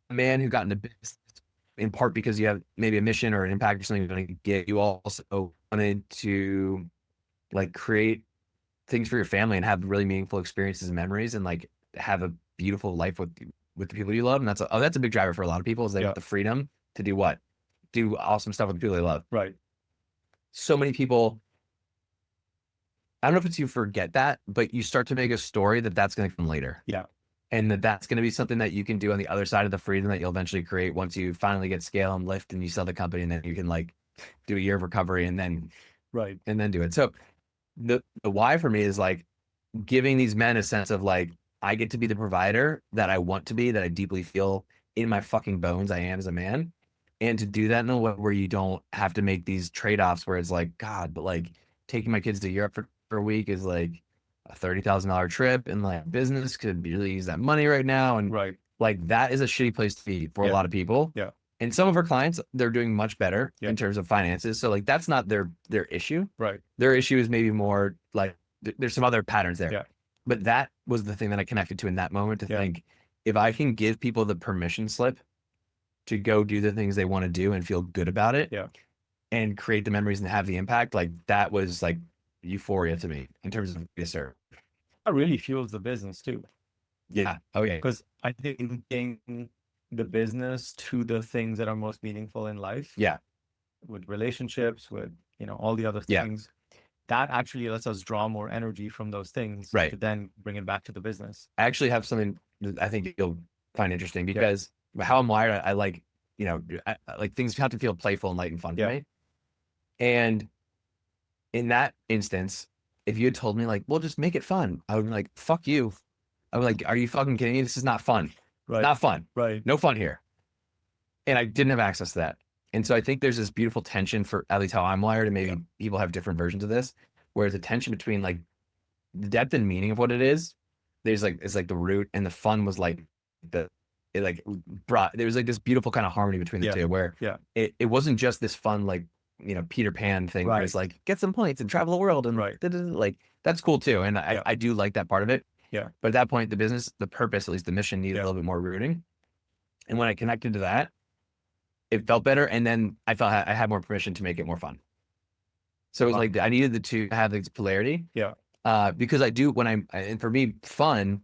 a man who got into business in part because you have maybe a mission or an impact or something you're going to get, you also wanted to like create things for your family and have really meaningful experiences and memories and like have a beautiful life with the people you love. And that's a big driver for a lot of people is they Yeah. want the freedom to do what? Do awesome stuff with the people they love. Right. So many people, I don't know if it's you forget that, but you start to make a story that that's going to come later. Yeah. And that's going to be something that you can do on the other side of the freedom that you'll eventually create once you finally get scale and lift and you sell the company and then you can like do a year of recovery Right. and then do it. So the why for me is like giving these men a sense of like I get to be the provider that I want to be, that I deeply feel in my fucking bones I am as a man. And to do that in a way where you don't have to make these trade-offs where it's like, God, but like taking my kids to Europe for a week is like a $30,000 trip and like business could really use that money right now. And Right. like that is a shitty place to be for a Yeah. lot of people. Yeah. And some of our clients, they're doing much better Yeah. in terms of finances. So like that's not their issue. Right. Their issue is maybe more like there's some other patterns there. Yeah. But that was the thing that I connected to in that moment to Yeah. think if I can give people the permission slip to go do the things they want to do and feel good about it Yeah. and create the memories and have the impact, like that was like euphoria to me in terms of yes, sir. That really fuels the business too. Yeah. Oh yeah. Because I think linking the business to the things that are most meaningful in life, Yeah. with relationships, with all the other Yeah. things, that actually lets us draw more energy from those things Right. to then bring it back to the business. I actually have something that I think you'll find interesting Yeah. because how I'm wired, I like, like things have to feel playful and light and fun Yeah. for me. And in that instance, if you had told me like, well, just make it fun, I would be like, fuck you. I was like, are you fucking kidding me? This is not fun. Right. Not fun. Right. No fun here. And I didn't have access to that. And so I think there's this beautiful tension for at least how I'm wired, and maybe people have different versions of this, where there's a tension between like the depth and meaning of what it is. There's like it's like the root, and the fun was like it like brought there was like this beautiful kind of harmony between the two where it wasn't just this fun like Peter Pan thing where it's like get some points and travel the world and like that's cool too. And I do like that part of it. Yeah. But at that point, the business, the purpose, at least the mission needed a little bit more rooting. And when I connected to that, it felt better. And then I felt I had more permission to make it more fun. So it was like I needed the two to have this polarity. Yeah. Because I do and for me, fun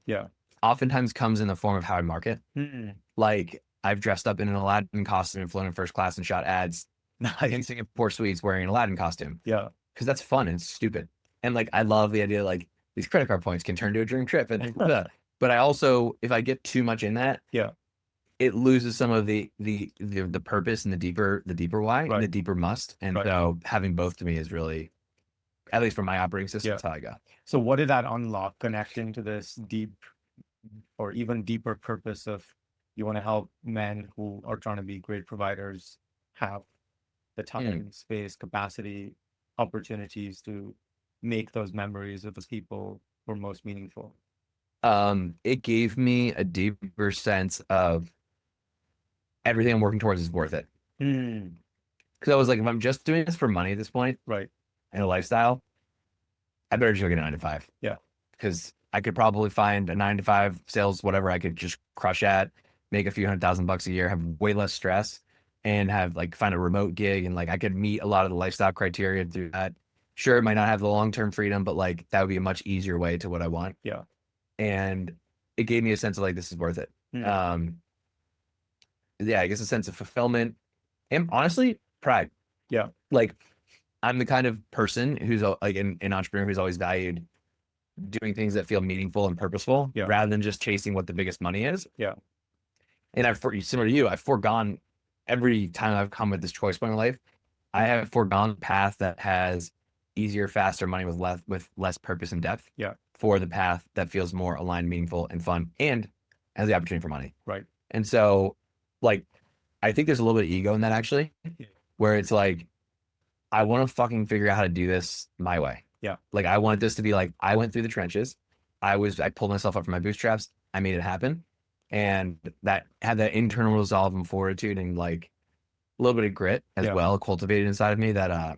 oftentimes comes in the form of how I market. Mm-mm. Like I've dressed up in an Aladdin costume and flown in first class and shot ads in Singapore suites wearing an Aladdin costume. Yeah. Because that's fun and stupid. And like I love the idea like these credit card points can turn to a dream trip. And but I also, if I get too much in that, it loses some of the purpose and the deeper why and the deeper must. And so having both to me is really, at least for my operating system, that's how I go. So what did that unlock connecting to this deep or even deeper purpose of you want to help men who are trying to be great providers have the time, space, capacity, opportunities to make those memories with the people who are most meaningful? It gave me a deeper sense of everything I'm working towards is worth it. Because I was like, if I'm just doing this for money at this point, right, and a lifestyle, I better just go get a 9 to 5. Yeah. Because I could probably find a 9 to 5 sales, whatever I could just crush at, make a few $100,000 a year, have way less stress, and have like find a remote gig. And like I could meet a lot of the lifestyle criteria through that. Sure, it might not have the long-term freedom, but like that would be a much easier way to what I want. Yeah. And it gave me a sense of like, this is worth it. Yeah, I guess a sense of fulfillment and honestly, pride. Yeah. Like I'm the kind of person who's like an entrepreneur who's always valued doing things that feel meaningful and purposeful Yeah. rather than just chasing what the biggest money is. Yeah. And similar to you, I've foregone every time I've come with this choice point in life, I have foregone the path that has easier, faster money with less purpose and depth. Yeah. For the path that feels more aligned, meaningful, and fun, and has the opportunity for money. Right. And so, like, I think there's a little bit of ego in that actually, where it's like, I want to fucking figure out how to do this my way. Yeah. Like I want this to be like, I went through the trenches. I pulled myself up from my bootstraps. I made it happen. And that had that internal resolve and fortitude and like a little bit of grit as well cultivated inside of me that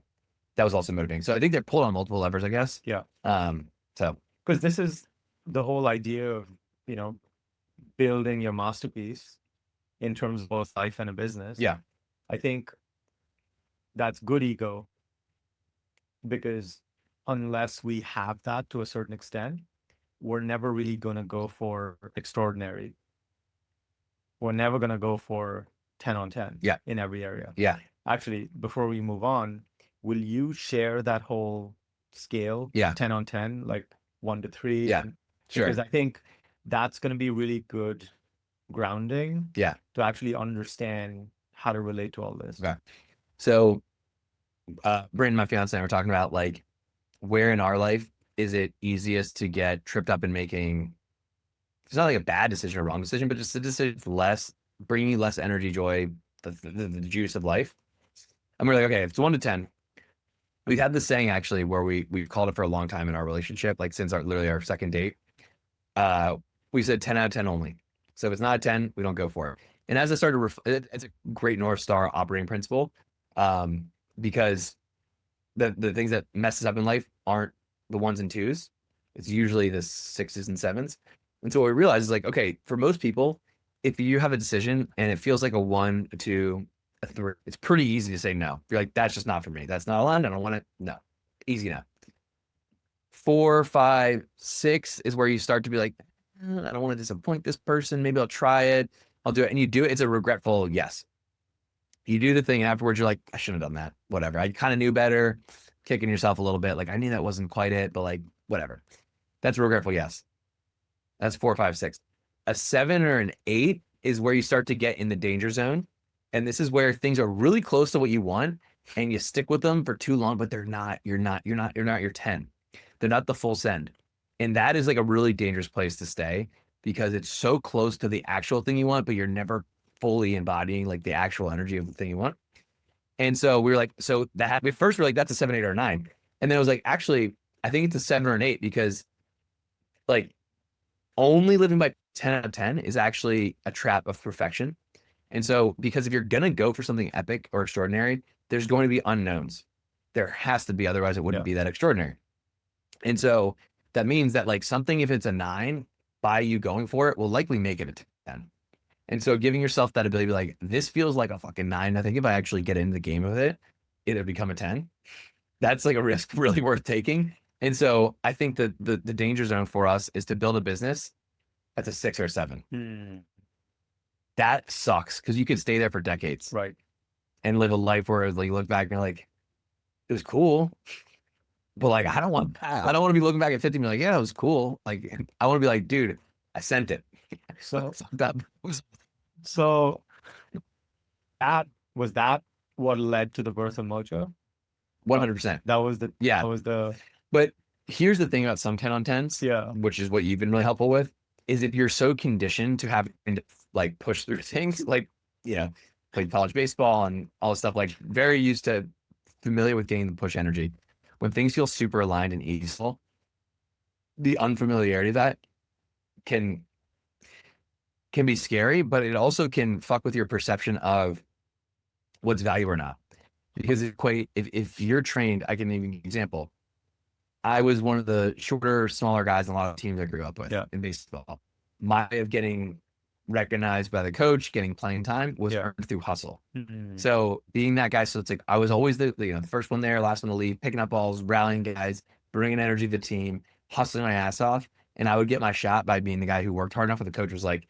was also motivating. So I think they're pulled on multiple levers, I guess. Yeah. So because this is the whole idea of, you know, building your masterpiece in terms of both life and a business. Yeah. I think that's good ego, because unless we have that to a certain extent, we're never really going to go for extraordinary. We're never going to go for 10 on 10 in every area. Yeah. Actually, before we move on, will you share that whole scale? Yeah. 10 on 10, like 1 to 3? Yeah. Sure. Because I think that's going to be really good grounding. Yeah. To actually understand how to relate to all this. Okay. So, Brandon, my fiance, and I were talking about like, where in our life is it easiest to get tripped up in making? It's not like a bad decision or wrong decision, but just a decision bringing you less energy, joy, the juice of life. And we're like, okay, if it's 1 to 10, we've had this saying actually where we've called it for a long time in our relationship, like since literally our second date. We said 10 out of 10 only. So if it's not a 10, we don't go for it. And as I started, it's a great North Star operating principle, because the things that messes up in life aren't the 1s and 2s. It's usually the 6s and 7s. And so what we realize is like, okay, for most people, if you have a decision and it feels like a 1, a 2, a 3, it's pretty easy to say no. You're like, that's just not for me. That's not aligned. I don't want it. No, easy enough. 4, 5, 6 is where you start to be like, I don't want to disappoint this person. Maybe I'll try it. I'll do it. And you do it. It's a regretful yes. You do the thing and afterwards you're like, I shouldn't have done that. Whatever. I kind of knew better. Kicking yourself a little bit. Like I knew that wasn't quite it, but like whatever. That's a regretful yes. That's 4, 5, 6. A 7 or an 8 is where you start to get in the danger zone. And this is where things are really close to what you want and you stick with them for too long, but they're not your 10. They're not the full send. And that is like a really dangerous place to stay because it's so close to the actual thing you want, but you're never fully embodying like the actual energy of the thing you want. And so we were like, so that at first we're like, that's a 7, 8, or a 9. And then it was like, actually, I think it's a 7 or an 8 because like only living by 10 out of 10 is actually a trap of perfection. And so, because if you're going to go for something epic or extraordinary, there's going to be unknowns. There has to be, otherwise it wouldn't be that extraordinary. And so that means that like something, if it's a 9, by you going for it will likely make it a 10. And so giving yourself that ability to be like, this feels like a fucking 9. I think if I actually get into the game of it, it'll become a 10. That's like a risk really worth taking. And so I think that the danger zone for us is to build a business that's a 6 or a 7. That sucks because you could stay there for decades. Right. And live a life where like, you look back and you're like, it was cool. But like, I don't want to be looking back at 50 and be like, yeah, it was cool. Like, I want to be like, dude, I sent it. So that was that what led to the birth of Mojo? 100%. That was the But here's the thing about some 10 on 10s, which is what you've been really helpful with, is if you're so conditioned to having to like push through things, like, you know, played college baseball and all this stuff, like very used to familiar with getting the push energy. When things feel super aligned and easeful, the unfamiliarity of that can be scary, but it also can fuck with your perception of what's value or not. Because if you're trained, I can give you an example. I was one of the shorter, smaller guys in a lot of teams I grew up with Yeah. in baseball. My way of getting recognized by the coach, getting playing time was Yeah. earned through hustle. Mm. So being that guy, so it's like I was always the first one there, last one to leave, picking up balls, rallying guys, bringing energy to the team, hustling my ass off, and I would get my shot by being the guy who worked hard enough. And the coach was like,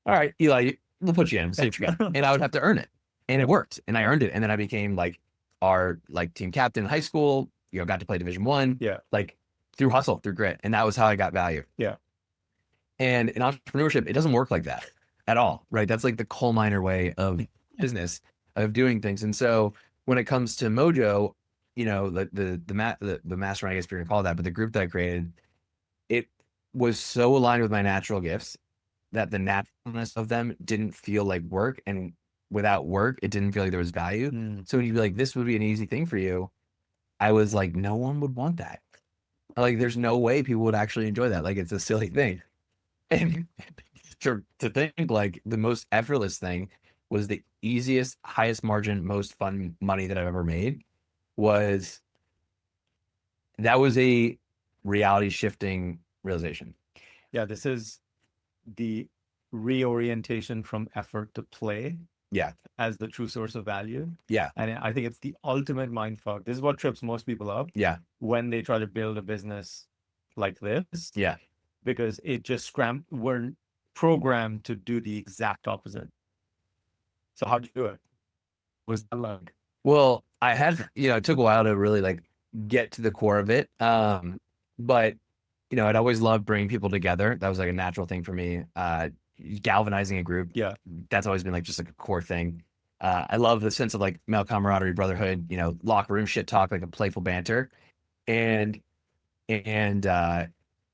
"All right, Eli, we'll put you in, we'll see what you got," and I would have to earn it, and it worked, and I earned it, and then I became like our like team captain in high school. Got to play Division 1, Yeah. like through hustle, through grit, and that was how I got value. Yeah. And in entrepreneurship, it doesn't work like that at all, right? That's like the coal miner way of business, of doing things. And so when it comes to Mojo, the mastermind, I guess you're gonna call that, but the group that I created, it was so aligned with my natural gifts that the naturalness of them didn't feel like work, and without work, it didn't feel like there was value. Mm. So when you'd be like, this would be an easy thing for you, I was like, no one would want that. Like, there's no way people would actually enjoy that. Like, it's a silly thing. And to think like the most effortless thing was the easiest, highest margin, most fun money that I've ever made was that was a reality shifting realization. Yeah. This is the reorientation from effort to play Yeah. as the true source of value. Yeah. And I think it's the ultimate mindfuck. This is what trips most people up Yeah. when they try to build a business like this, Yeah. because it just we're programmed to do the exact opposite. So how'd you do it? Was that like, Well, I had, it took a while to really like get to the core of it. But I'd always loved bringing people together. That was like a natural thing for me. Galvanizing a group. yeah, That's always been like just like a core thing. I love the sense of like male camaraderie, brotherhood, locker room shit talk, like a playful banter, and and uh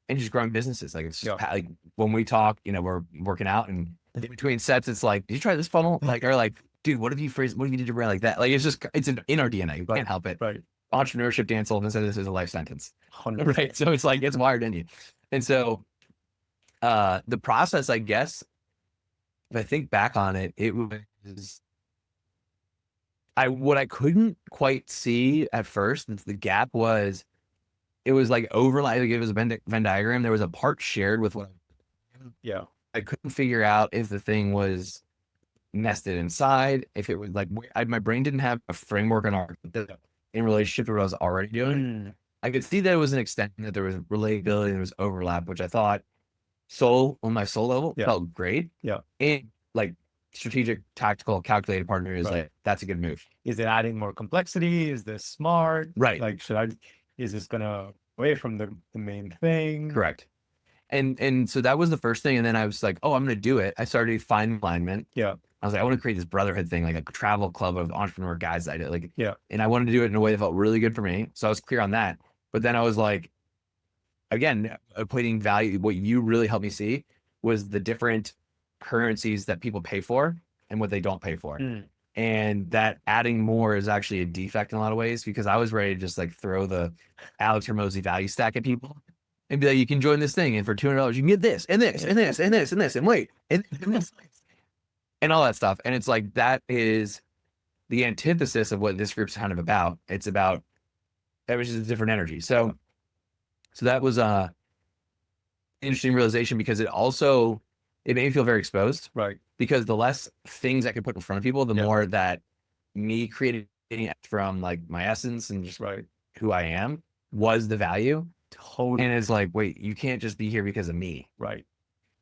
and just growing businesses. Like it's just yeah, like when we talk, we're working out, and in between sets, it's like, did you try this funnel? Like, or like, dude, what if you did your brand like that? Like, it's in our DNA. We right, can't help it. right. Entrepreneurship, Dan Sullivan said this is a life sentence, 100%. right? So it's like it's wired in you. And so the process, I guess, if I think back on it, it was what I couldn't quite see at first. The gap was, it was like overlap. Like it was a Venn diagram. There was a part shared with what Yeah, I couldn't figure out if the thing was nested inside, if it was like my brain didn't have a framework on art in relationship to what I was already doing. Mm. I could see that it was an extent that there was relatability and there was overlap, which I thought on my soul level Yeah, felt great. yeah. And like strategic, tactical, calculated partner is Right. like, that's a good move. Is it adding more complexity? Is this smart? Right. Like, is this gonna away from the main thing? Correct. And so that was the first thing. And then I was like, oh, I'm going to do it. I started finding alignment. Yeah, I was like, I want to create this brotherhood thing, like a travel club of entrepreneur guys that I did. Like, yeah, and I wanted to do it in a way that felt really good for me. So I was clear on that. But then I was like, again, equating value. What you really helped me see was the different currencies that people pay for and what they don't pay for. Mm. And that adding more is actually a defect in a lot of ways, because I was ready to just like throw the Alex Hermosi value stack at people and be like, you can join this thing, and for $200 you can get this and this and this and this and this and wait and this and all that stuff. And it's like, that is the antithesis of what this group's kind of about. It's about, that was just a different energy. So that was interesting realization, because it made me feel very exposed, right. because the less things I could put in front of people, the Yeah. more that me creating it from like my essence and just Right. who I am was the value. Totally. And it's like, wait, you can't just be here because of me. Right.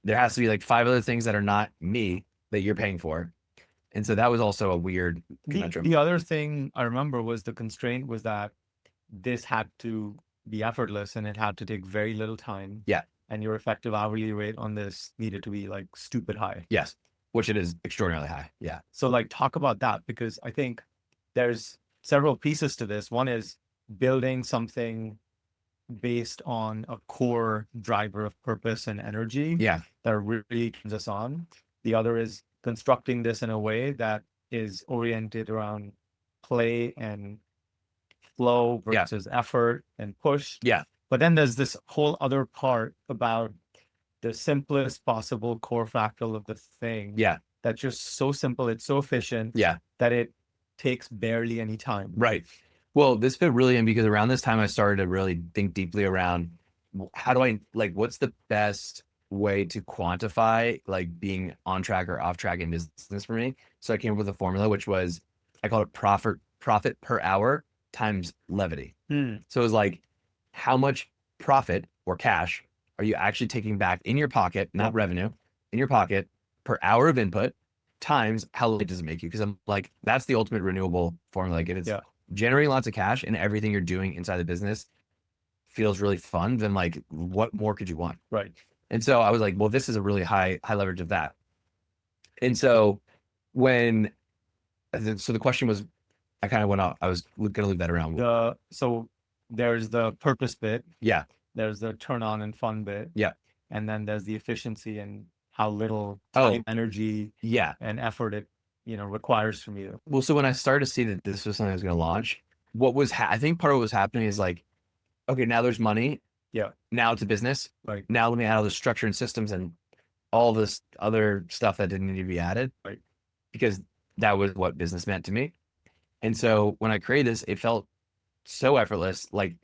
There has to be like 5 other things that are not me that you're paying for. And so that was also a weird conundrum. The other thing I remember was the constraint was that this had to be effortless and it had to take very little time. Yeah. And your effective hourly rate on this needed to be like stupid high. Yes. Which it is extraordinarily high. Yeah. So like talk about that, because I think there's several pieces to this. One is building something based on a core driver of purpose and energy Yeah. that really turns us on. The other is constructing this in a way that is oriented around play and flow versus effort and push. Yeah. But then there's this whole other part about the simplest possible core fractal of the thing. Yeah. That's just so simple. It's so efficient. Yeah. That it takes barely any time. Right. Well, this fit really in because around this time I started to really think deeply around how do I like what's the best way to quantify like being on track or off track in business for me. So I came up with a formula which was I called it profit per hour times levity. Hmm. So it was like how much profit or cash are you actually taking back in your pocket, not Yeah. revenue, in your pocket per hour of input times how late does it make you? Because I'm like, that's the ultimate renewable formula. Like it's Yeah. generating lots of cash and everything you're doing inside the business feels really fun, then like what more could you want? Right. And so I was like, well, this is a really high leverage of that. And so when so the question was, I kind of went out, I was gonna leave that around. So there's the purpose bit, Yeah, there's the turn on and fun bit, yeah. and then there's the efficiency and how little Oh, time, energy, yeah. and effort it, requires from you. Well, so when I started to see that this was something I was gonna launch, what was I think part of what was happening is like, okay, now there's money, Yeah. now it's a business. Right. Now let me add all the structure and systems and all this other stuff that didn't need to be added. Right. Because that was what business meant to me. And so when I created this, it felt so effortless. Like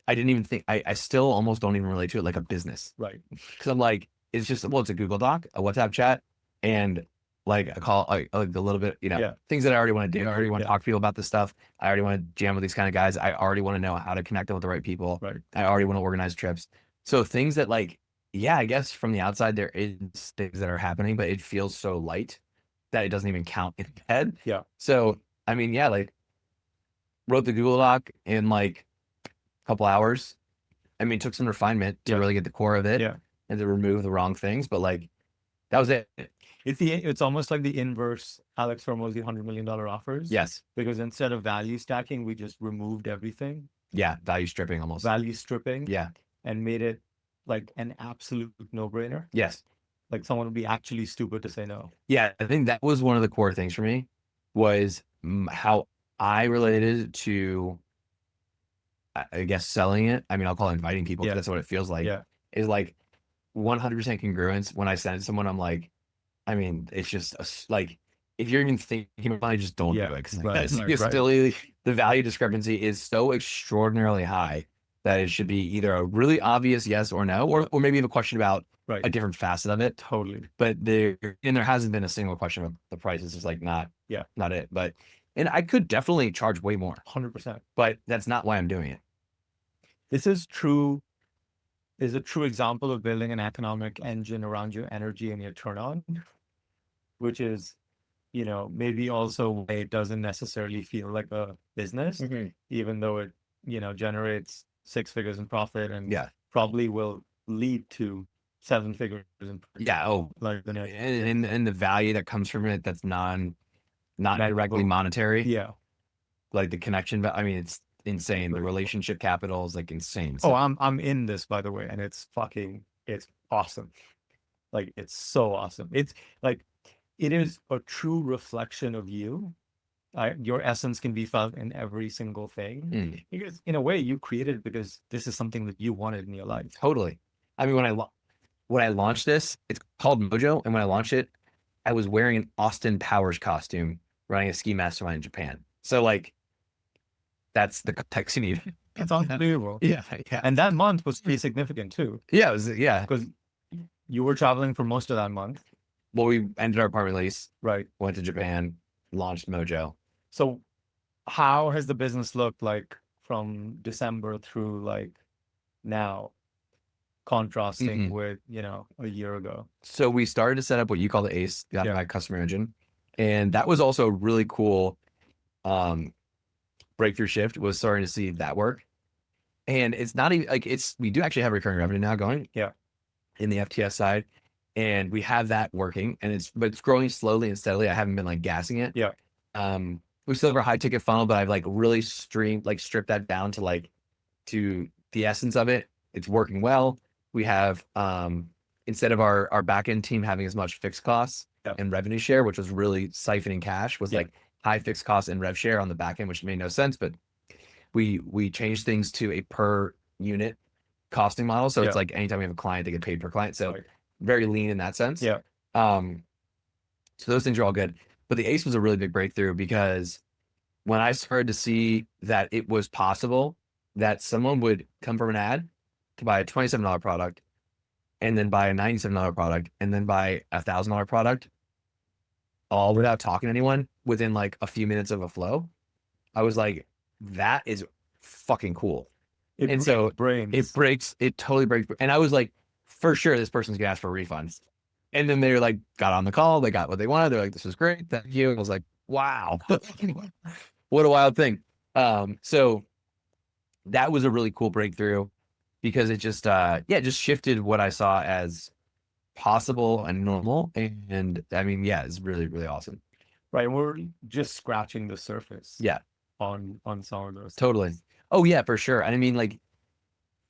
I didn't even think I still almost don't even relate to it like a business. Right. Because I'm like, it's just well, it's a Google Doc, a WhatsApp chat, and like a call, like a little bit, Yeah. things that I already want to do. I already want to Yeah. talk to people about this stuff. I already want to jam with these kind of guys. I already want to know how to connect them with the right people. Right. I already want to organize trips. So things that like, yeah, I guess from the outside there is things that are happening, but it feels so light that it doesn't even count in head. Yeah. So I mean, yeah, like wrote the Google Doc in like a couple hours. I mean, it took some refinement to Yeah. really get the core of it Yeah. and to remove the wrong things, but like that was it. It's almost like the inverse Alex Hormozy $100 million offers. Yes. Because instead of value stacking, we just removed everything, Yeah. Value stripping almost. value stripping, Yeah. and made it like an absolute no-brainer. Yes. Like someone would be actually stupid to say no. Yeah. I think that was one of the core things for me was how I related to, I guess, selling it. I mean, I'll call it inviting people because Yeah. that's what it feels like. Yeah. Is like 100% congruence. When I send it to someone, I'm like, I mean, it's just like, if you're even thinking about it, just don't Yeah. do it. Because Right. that's Right. Right. still the value discrepancy is so extraordinarily high that it should be either a really obvious yes or no, or maybe even a question about Right. a different facet of it. Totally. But there hasn't been a single question of the price. It's just like not it. But and I could definitely charge way more, 100%. but that's not why I'm doing it. This is a true example of building an economic engine around your energy and your turn on, which is, maybe also why it doesn't necessarily feel like a business, even though it, generates 6 figures in profit and Yeah. probably will lead to 7 figures in Yeah. Oh, like the next. and the value that comes from it that's not Measurable. directly monetary. Yeah. Like the connection, but I mean, it's insane. The relationship capital is like insane. Oh, So I'm in this, by the way, and it's awesome. Like it's so awesome. It's like it is a true reflection of you. Your essence can be felt in every single thing because, in a way, you created it because this is something that you wanted in your life. totally. I mean, when I launched this, it's called Mojo, and when I launched it, I was wearing an Austin Powers costume, running a ski mastermind in Japan. So like, that's the context you need. It's unbelievable. Yeah. And that month was pretty significant too, Yeah, it was, yeah. because you were traveling for most of that month, Well, we ended our apartment lease, right? went to Japan, launched Mojo. So, how has the business looked like from December through like now, contrasting with, a year ago? So we started to set up what you call the ACE, the automatic customer engine. And that was also a really cool breakthrough shift, was starting to see that work. And it's not even like we do actually have recurring revenue now going. Yeah. In the FTS side. And we have that working, and but it's growing slowly and steadily. I haven't been like gassing it. Yeah. We still have our high ticket funnel, but I've like really stripped that down to the essence of it. It's working well. We have instead of our back end team having as much fixed costs and revenue share, which was really siphoning cash, was like high fixed costs and rev share on the back end, which made no sense. But we changed things to a per unit costing model. So it's like anytime we have a client, they get paid per client. So very lean in that sense. Yeah. So those things are all good. But the ACE was a really big breakthrough because when I started to see that it was possible that someone would come from an ad to buy a $27 product and then buy a $97 product and then buy a $1,000 product all without talking to anyone within like a few minutes of a flow, I was like, that is fucking cool. It And breaks so brains. it totally breaks. And I was like, for sure, this person's gonna ask for refunds. And then they were like, got on the call, they got what they wanted. They're like, this is great, thank you. And I was like, wow, what a wild thing. So that was a really cool breakthrough because it just, yeah, just shifted what I saw as possible and normal. And I mean, yeah, it's really, really awesome. Right. We're just scratching the surface Yeah, on some of those totally. things. Oh yeah, for sure. And I mean, like,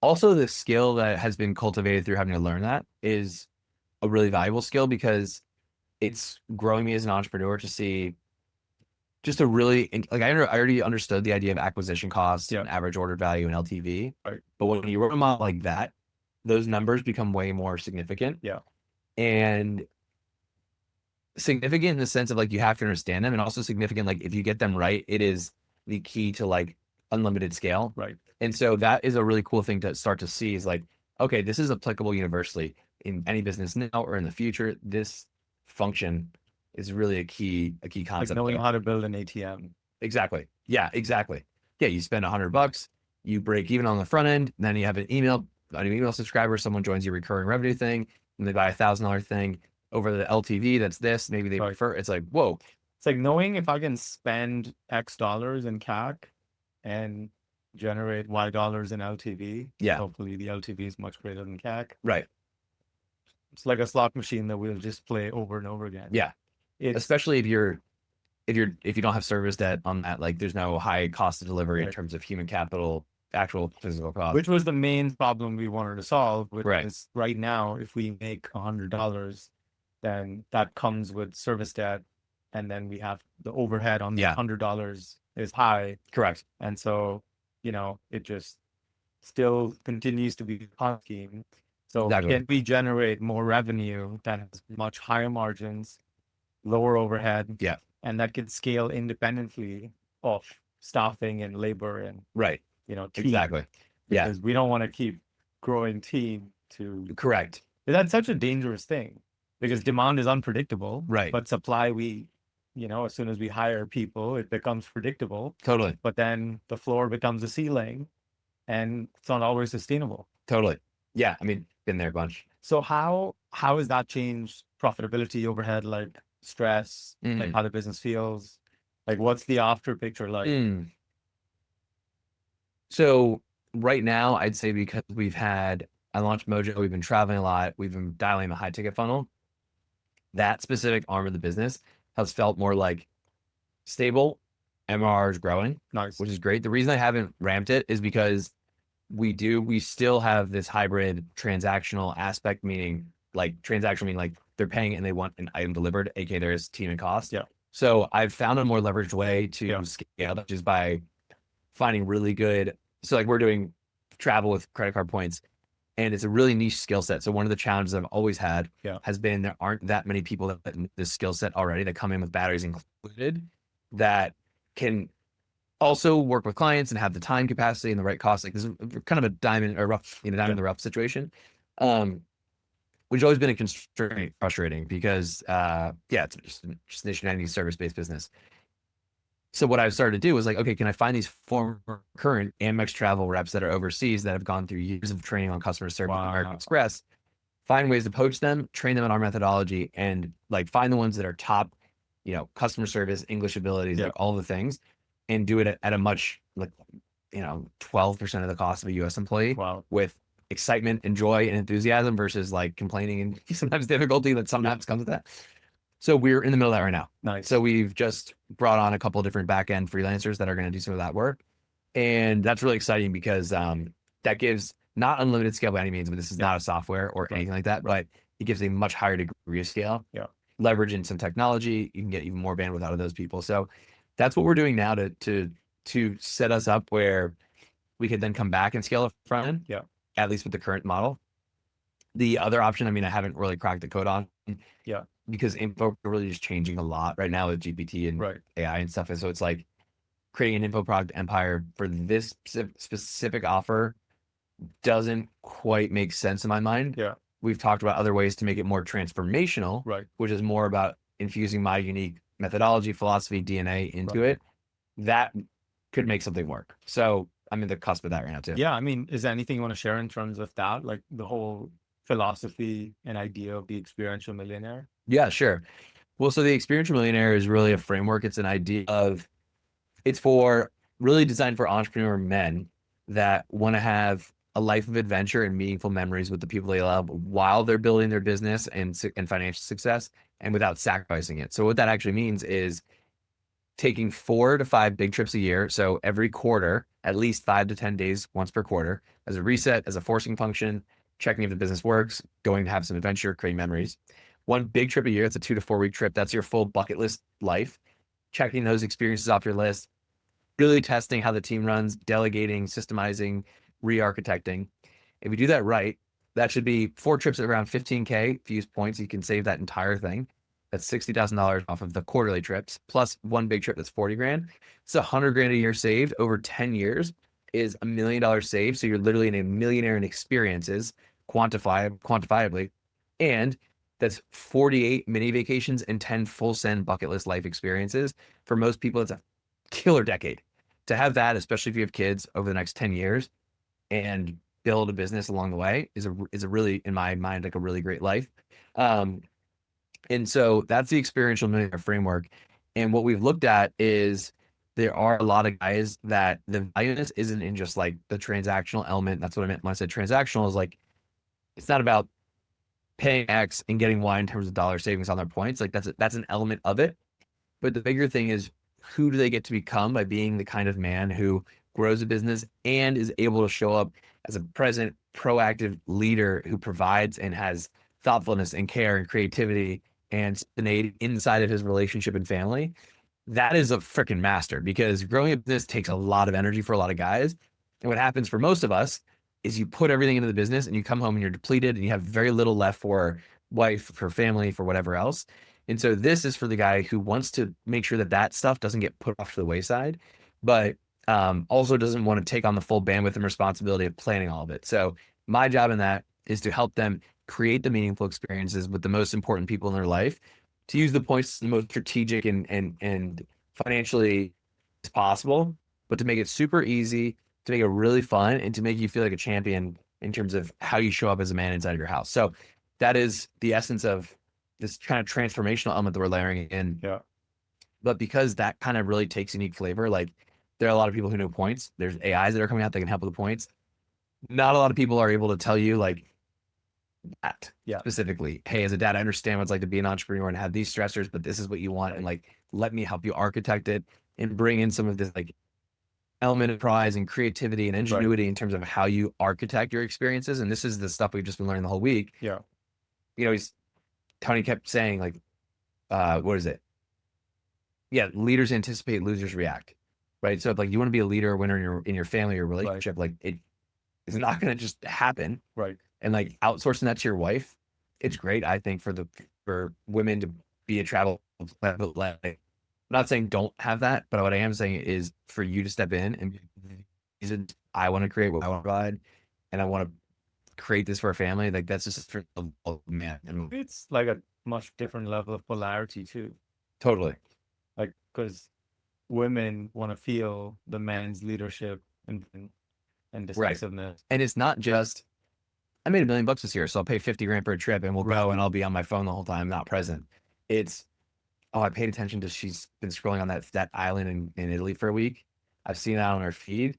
also the skill that has been cultivated through having to learn that is a really valuable skill because it's growing me as an entrepreneur to see just a really like I already understood the idea of acquisition costs Yeah. and average order value and LTV, Right. but when you run them out like that, those numbers become way more significant. Yeah. And significant in the sense of like you have to understand them, and also significant like if you get them right, it is the key to like unlimited scale. Right. And so that is a really cool thing to start to see is like, okay, this is applicable universally in any business now or in the future. This function is really a key Like concept knowing there. how to build an ATM. Exactly. Yeah, exactly. Yeah, you spend $100, you break even on the front end, and then you have an email subscriber, someone joins your recurring revenue thing, and they buy $1,000 thing over the LTV. That's this. Maybe they Right. prefer. It's like, whoa. It's like knowing if I can spend X dollars in CAC and generate Y dollars in LTV. Yeah. Hopefully the LTV is much greater than CAC. Right. It's like a slot machine that we'll just play over and over again. Yeah. It's Especially if you don't have service debt on that, like there's no high cost of delivery in Right. terms of human capital, actual physical cost. which was the main problem we wanted to solve, which Right. is right now, if we make $100, then that comes with service debt, and then we have the overhead on the Yeah. $100 is high, Correct. and so it just still continues to be a cost scheme. So Exactly. can we generate more revenue that has much higher margins, lower overhead, Yeah. and that can scale independently of staffing and labor and Right. team? Exactly. Yeah. Because we don't want to keep growing team to Correct. that's such a dangerous thing because demand is unpredictable. Right. But supply, as soon as we hire people, it becomes predictable. Totally. But then the floor becomes a ceiling and it's not always sustainable. Totally. Yeah. I mean, been there a bunch. So how has that changed profitability, overhead, like stress, like how the business feels? Like what's the after picture like? So right now, I'd say because I launched Mojo, we've been traveling a lot, we've been dialing the high ticket funnel. That specific arm of the business has felt more like stable. MRR is growing, Nice. which is great. The reason I haven't ramped it is because we still have this hybrid transactional aspect, meaning like they're paying and they want an item delivered, aka there's team and cost. Yeah. So I've found a more leveraged way to Yeah. scale, which is by finding really good. So like we're doing travel with credit card points, and it's a really niche skill set. So one of the challenges I've always had has been there aren't that many people that this skill set already that come in with batteries included that can also work with clients and have the time capacity and the right cost. Like this is kind of a diamond in the rough situation. Which has always been a constraint, frustrating because it's just an issue service-based business. So what I've started to do is like, okay, can I find these former current Amex travel reps that are overseas that have gone through years of training on customer service at American Express, find ways to poach them, train them in our methodology, and like find the ones that are top, customer service, English abilities, like all the things, and do it at a much 12% of the cost of a US employee with excitement and joy and enthusiasm versus like complaining and sometimes difficulty that sometimes comes with that. So we're in the middle of that right now. Nice. So we've just brought on a couple of different back-end freelancers that are going to do some of that work. And that's really exciting because that gives not unlimited scale by any means, but this is not a software or anything like that, but it gives a much higher degree of scale. Yeah. Leverage in some technology, you can get even more bandwidth out of those people. So that's what we're doing now to set us up where we could then come back and scale a front end. Yeah. At least with the current model. The other option, I mean, I haven't really cracked the code on. Yeah. Because info really is changing a lot right now with GPT and AI and stuff. And so it's like creating an info product empire for this specific offer doesn't quite make sense in my mind. Yeah. We've talked about other ways to make it more transformational, Right. which is more about infusing my unique methodology, philosophy, DNA into Right. it. That could make something work. So I'm in the cusp of that right now too. Yeah. I mean, is there anything you want to share in terms of that? Like the whole philosophy and idea of the experiential millionaire? Yeah, sure. Well, so the experiential millionaire is really a framework. It's an idea of, it's for really designed for entrepreneur men that want to have a life of adventure and meaningful memories with the people they love while they're building their business and financial success and without sacrificing it. So what that actually means is taking 4 to 5 big trips a year. So every quarter, at least 5 to 10 days, once per quarter, as a reset, as a forcing function, checking if the business works, going to have some adventure, creating memories. One big trip a year, it's a 2 to 4 week trip. That's your full bucket list life. Checking those experiences off your list, really testing how the team runs, delegating, systemizing, re-architecting. If you do that right, that should be 4 trips at around 15K. If you use points, you can save that entire thing. That's $60,000 off of the quarterly trips, plus one big trip that's 40 grand. It's 100 grand a year saved over 10 years is $1 million saved. So you're literally in a millionaire in experiences, quantifiably. And that's 48 mini vacations and 10 full send bucket list life experiences. For most people, it's a killer decade. To have that, especially if you have kids over the next 10 years and build a business along the way is a really, in my mind, like a really great life. Um, and so that's the experiential millionaire framework. And what we've looked at is there are a lot of guys that the value in this isn't in just like the transactional element. That's what I meant when I said transactional is like, it's not about paying X and getting Y in terms of dollar savings on their points. Like that's an element of it. But the bigger thing is who do they get to become by being the kind of man who grows a business and is able to show up as a present, proactive leader who provides and has thoughtfulness and care and creativity and spontaneity inside of his relationship and family. That is a freaking master because growing a business takes a lot of energy for a lot of guys. And what happens for most of us is you put everything into the business and you come home and you're depleted and you have very little left for wife, for family, for whatever else. And so this is for the guy who wants to make sure that that stuff doesn't get put off to the wayside, but also doesn't want to take on the full bandwidth and responsibility of planning all of it. So my job in that is to help them create the meaningful experiences with the most important people in their life, to use the points the most strategic and financially as possible, but to make it super easy, to make it really fun, and to make you feel like a champion in terms of how you show up as a man inside of your house. So that is the essence of this kind of transformational element that we're layering in. Yeah. But because that kind of really takes unique flavor, like there are a lot of people who know points. There's AIs that are coming out that can help with the points. Not a lot of people are able to tell you like that Yeah. specifically. Hey, as a dad, I understand what it's like to be an entrepreneur and have these stressors, but this is what you want. And like, let me help you architect it and bring in some of this like element of pride and creativity and Right. ingenuity in terms of how you architect your experiences. And this is the stuff we've just been learning the whole week. Yeah. You know, Tony kept saying like, what is it? Yeah, leaders anticipate, losers react. Right. So if like you want to be a leader or winner in your family or Right. relationship, like it is not going to just happen. Right. And like outsourcing that to your wife, it's great, I think, for women to be a travel. I'm not saying don't have that, but what I am saying is for you to step in and I want to create what I want to provide, and I want to create this for a family. Like that's just for man. And It's like a much different level of polarity too. totally. Like, because women want to feel the man's leadership and Right. decisiveness. And it's not just I made $1 million this year, so I'll pay 50 grand for a trip and we'll go and I'll be on my phone the whole time, not present. It's oh, I paid attention to she's been scrolling on that island in Italy for a week. I've seen that on her feed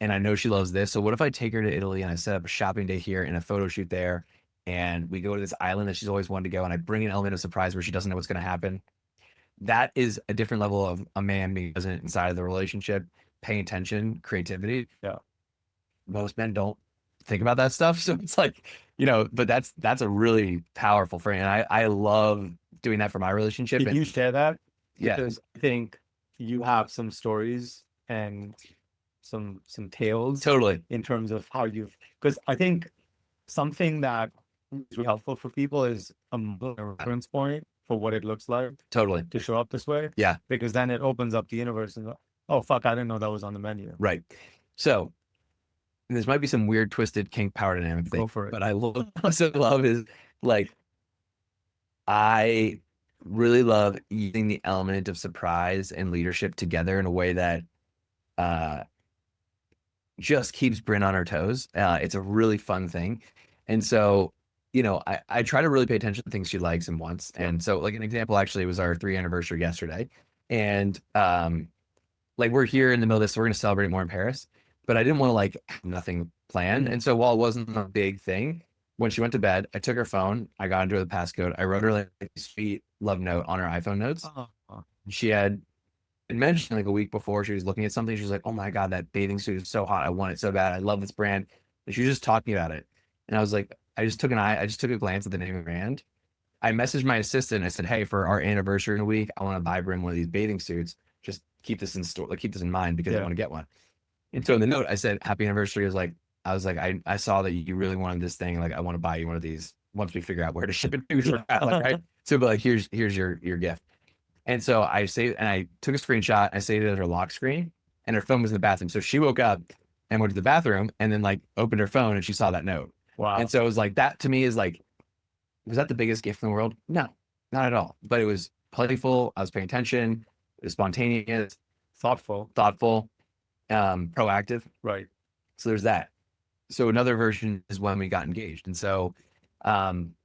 and I know she loves this. So what if I take her to Italy and I set up a shopping day here and a photo shoot there and we go to this island that she's always wanted to go and I bring an element of surprise where she doesn't know what's going to happen. That is a different level of a man being present inside of the relationship, paying attention, creativity. Yeah. Most men don't think about that stuff. So it's like, you know, but that's a really powerful frame. And I love doing that for my relationship. Can And you share that? yeah, Because I think you have some stories and some tales totally. in terms of how you've, because I think something that is really helpful for people is a reference point for what it looks like Totally. to show up this way, Yeah. because then it opens up the universe and Oh fuck, I didn't know that was on the menu. Right. So this might be some weird, twisted kink power dynamic thing, Go for it. but I also love is like I really love using the element of surprise and leadership together in a way that uh just keeps Bryn on her toes. It's a really fun thing. And so, I try to really pay attention to things she likes and wants. Yeah. And so, like, an example actually was our 3 anniversary yesterday. And like, we're here in the middle of this, so we're going to celebrate more in Paris. But I didn't want to, like, have nothing planned. And so, while it wasn't a big thing, when she went to bed, I took her phone, I got into the passcode, I wrote her like a sweet love note on her iPhone notes. Oh, She had mentioned like a week before she was looking at something. She was like, "Oh my God, that bathing suit is so hot. I want it so bad. I love this brand." And she was just talking about it. And I was like, I just took a glance at the name of the brand. I messaged my assistant. I said, "Hey, for our anniversary in a week, I want to buy Brim one of these bathing suits. Just keep this in store, like keep this in mind because I yeah. want to get one." And so in the note, I said, "Happy anniversary." I was like, I saw that you really wanted this thing. Like, I want to buy you one of these once we figure out where to ship it to. Like, right. So, but like, here's your gift. And so I saved and I took a screenshot. I saved it as her lock screen, and her phone was in the bathroom. So she woke up and went to the bathroom, and then like opened her phone, and she saw that note. Wow. And so it was like that to me is like, was that the biggest gift in the world? No, not at all. But it was playful. I was paying attention. It was spontaneous, Thoughtful. thoughtful, proactive. Right. So there's that. So another version is when we got engaged, and so um,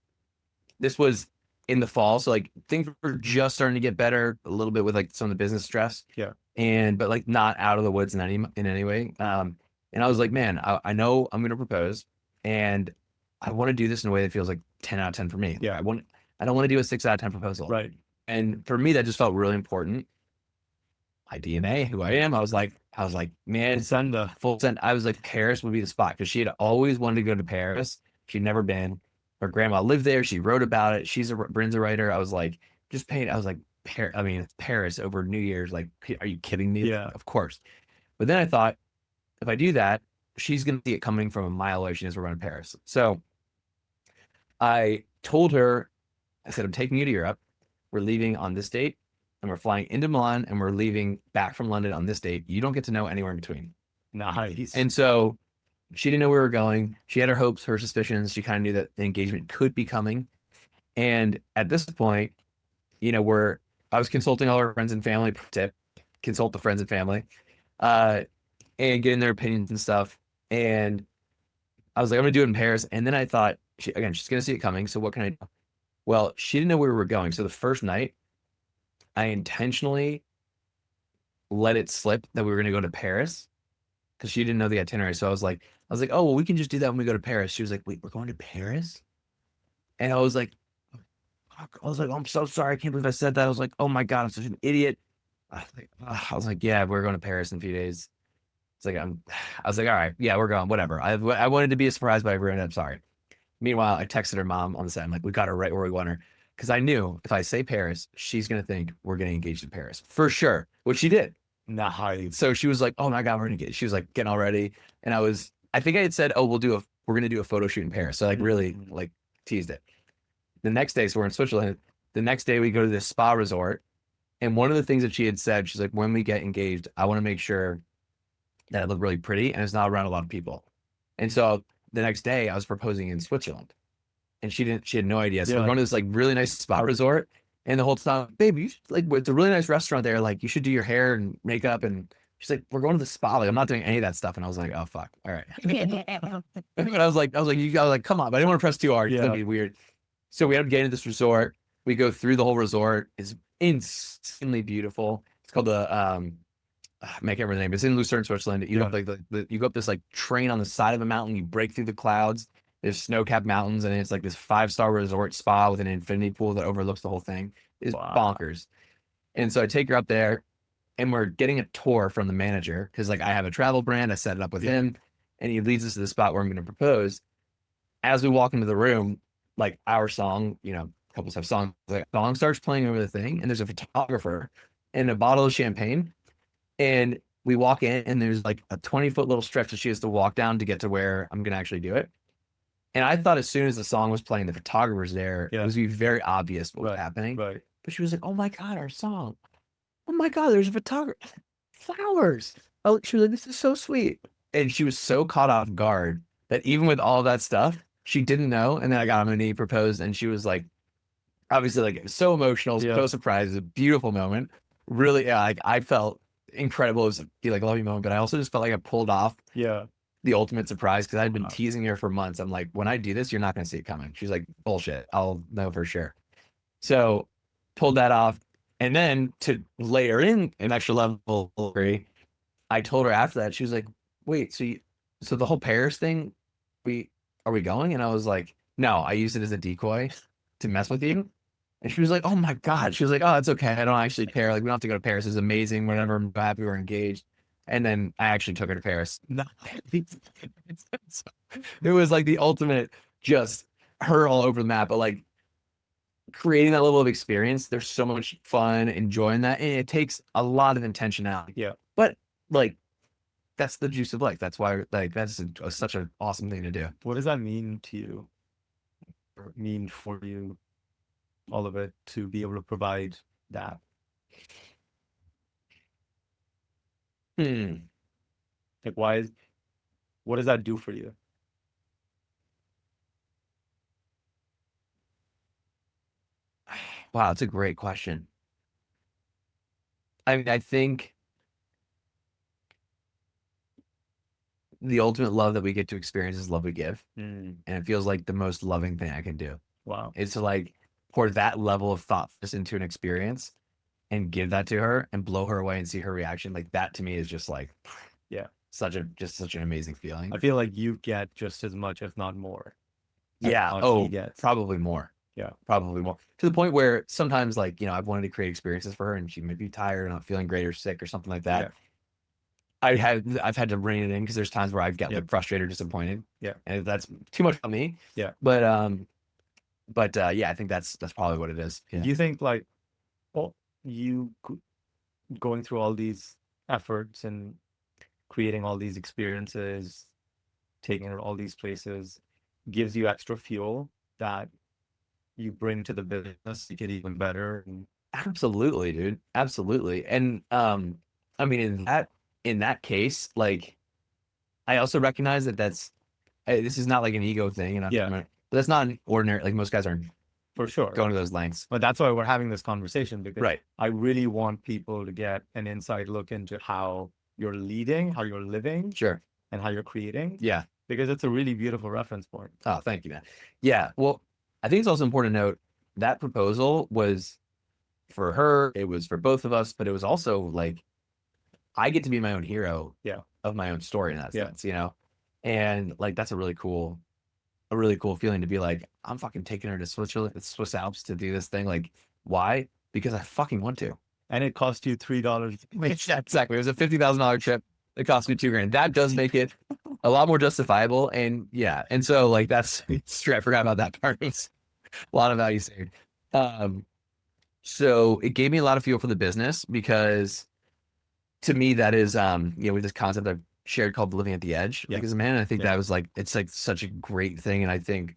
this was in the fall. So like things were just starting to get better a little bit with like some of the business stress. Yeah. And but like not out of the woods in any way. And I was like, man, I know I'm gonna propose, and I want to do this in a way that feels like 10 out of 10 for me. Yeah. I don't want to do a 6 out of 10 proposal. Right. And for me, that just felt really important. My DNA, who I am, I was like, man, Facenda. full send. I was like, Paris would be the spot because she had always wanted to go to Paris. She'd never been. Her grandma lived there. She wrote about it. Bryn's a writer. I was like, just paint. I was like, Paris over New Year's. Like, are you kidding me? Yeah. Of course. But then I thought, if I do that, she's gonna see it coming from a mile away. She knows we're going to Paris. So I told her, I said, I'm taking you to Europe. We're leaving on this date, and we're flying into Milan, and we're leaving back from London on this date. You don't get to know anywhere in between. Nice. And so she didn't know where we were going. She had her hopes, her suspicions. She kind of knew that the engagement could be coming. And at this point, I was consulting all our friends and family. Tip, consult the friends and family, uh, and getting their opinions and stuff. And I was like, I'm gonna do it in Paris. And then I thought, she's gonna see it coming. So what can I do? Well, she didn't know where we were going. So the first night, I intentionally let it slip that we were gonna go to Paris because she didn't know the itinerary. So I was like, oh well, we can just do that when we go to Paris. She was like, wait, we're going to Paris? And I was like, oh, I'm so sorry. I can't believe I said that. I was like, oh my God, I'm such an idiot. I was like, yeah, we're going to Paris in a few days. It's like, I was like, all right, yeah, we're going, whatever. I wanted to be a surprise, but I ruined it. I'm sorry. Meanwhile, I texted her mom on the set. I'm like, we got her right where we want her. Because I knew if I say Paris, she's going to think we're getting engaged in Paris for sure, which she did. Nice. So she was like, oh my God, we're going to get, she was like getting all ready. And I think I had said, oh, we're going to do a photo shoot in Paris. So like really like teased it. The next day, so we're in Switzerland. The next day we go to this spa resort. And one of the things that she had said, she's like, when we get engaged, I want to make sure that I look really pretty and it's not around a lot of people. And so the next day I was proposing in Switzerland and she had no idea. So we're going to this like really nice spa resort. And the whole time, baby, you should, like, it's a really nice restaurant there. Like, you should do your hair and makeup. And she's like, we're going to the spa. Like, I'm not doing any of that stuff. And I was like, oh fuck. All right. And I was like, you gotta like, come on, but I didn't want to press too hard. Yeah. That'd be weird. So we end up getting to this resort. We go through the whole resort. It's insanely beautiful. It's called the I can't remember the name. It's in Lucerne, Switzerland. You know, like you go up this like train on the side of a mountain. You break through the clouds. There's snow-capped mountains, and it's like this 5-star resort spa with an infinity pool that overlooks the whole thing. It's bonkers. And so I take her up there, and we're getting a tour from the manager because like I have a travel brand. I set it up with him, and he leads us to the spot where I'm going to propose. As we walk into the room, like our song, couples have songs. Like song starts playing over the thing, and there's a photographer and a bottle of champagne. And we walk in, and there's like a 20-foot little stretch that she has to walk down to get to where I'm going to actually do it. And I thought as soon as the song was playing, the photographer's there, it was going to be very obvious what was happening. Right. But she was like, oh my God, our song. Oh my God, there's a photographer. flowers. Oh, she was like, this is so sweet. And she was so caught off guard that even with all that stuff, she didn't know. And then I got on my knee, proposed, and she was like, obviously, like, it was so emotional, Yeah. so surprised. It was a beautiful moment. Really, yeah, like I felt incredible. It was like a loving moment, but I also just felt like I pulled off Yeah. the ultimate surprise because I'd been Wow. teasing her for months. I'm like, when I do this, you're not going to see it coming. She's like, bullshit. I'll know for sure. So pulled that off. And then to layer in an extra level, I told her after that, she was like, wait, so the whole Paris thing, we are we going? And I was like, no, I used it as a decoy to mess with you. And she was like, oh my God. She was like, oh, it's okay. I don't actually care. Like, we don't have to go to Paris. It's amazing. Whatever. I'm happy we're engaged. And then I actually took her to Paris. No, it was like the ultimate, just her all over the map. But like creating that level of experience, there's so much fun enjoying that. And it takes a lot of intentionality. Yeah. But like, that's the juice of life. That's why, like, that's such an awesome thing to do. What does that mean to you, or mean for you, all of it, to be able to provide that? Hmm. Like, what does that do for you? Wow, that's a great question. I mean, I think the ultimate love that we get to experience is love we give. Mm, And it feels like the most loving thing I can do. wow. Is to like pour that level of thoughtfulness into an experience and give that to her and blow her away and see her reaction. Like that to me is just like Yeah. such an amazing feeling. I feel like you get just as much, if not more, as Yeah. how she Oh, gets. probably more. Yeah. Probably more. To the point where sometimes, like, I've wanted to create experiences for her and she may be tired or not feeling great or sick or something like Yeah. that. I've had to rein it in because there's times where I get Yeah. like frustrated or disappointed. Yeah. And that's too much on me. Yeah. But yeah, I think that's probably what it is. Yeah. Do you think, like, well, you going through all these efforts and creating all these experiences, taking her all these places, gives you extra fuel that you bring to the business to get even better? And Absolutely, dude. Absolutely. And I mean in that case, like I also recognize that this is not like an ego thing, and yeah, but that's not an ordinary, like most guys aren't for sure. going to those lengths. But that's why we're having this conversation, because Right. I really want people to get an inside look into how you're leading, how you're living, Sure. and how you're creating, Yeah. because it's a really beautiful reference point. Oh, thank you, man. Yeah. Well, I think it's also important to note that proposal was for her, it was for both of us, but it was also like I get to be my own hero Yeah. of my own story in that Yeah. sense, And like that's a really cool feeling to be like, I'm fucking taking her to Swiss Alps to do this thing. Like, why? Because I fucking want to. And it cost you $3. Yeah, exactly. It was a $50,000 trip. It cost me $2,000. That does make it a lot more justifiable. And yeah, and so like that's straight. I forgot about that part. It's a lot of value saved. Um, so it gave me a lot of fuel for the business because to me that is with this concept I've shared called living at the edge. Yeah. Like as a man, I think Yeah. that was like it's like such a great thing. And I think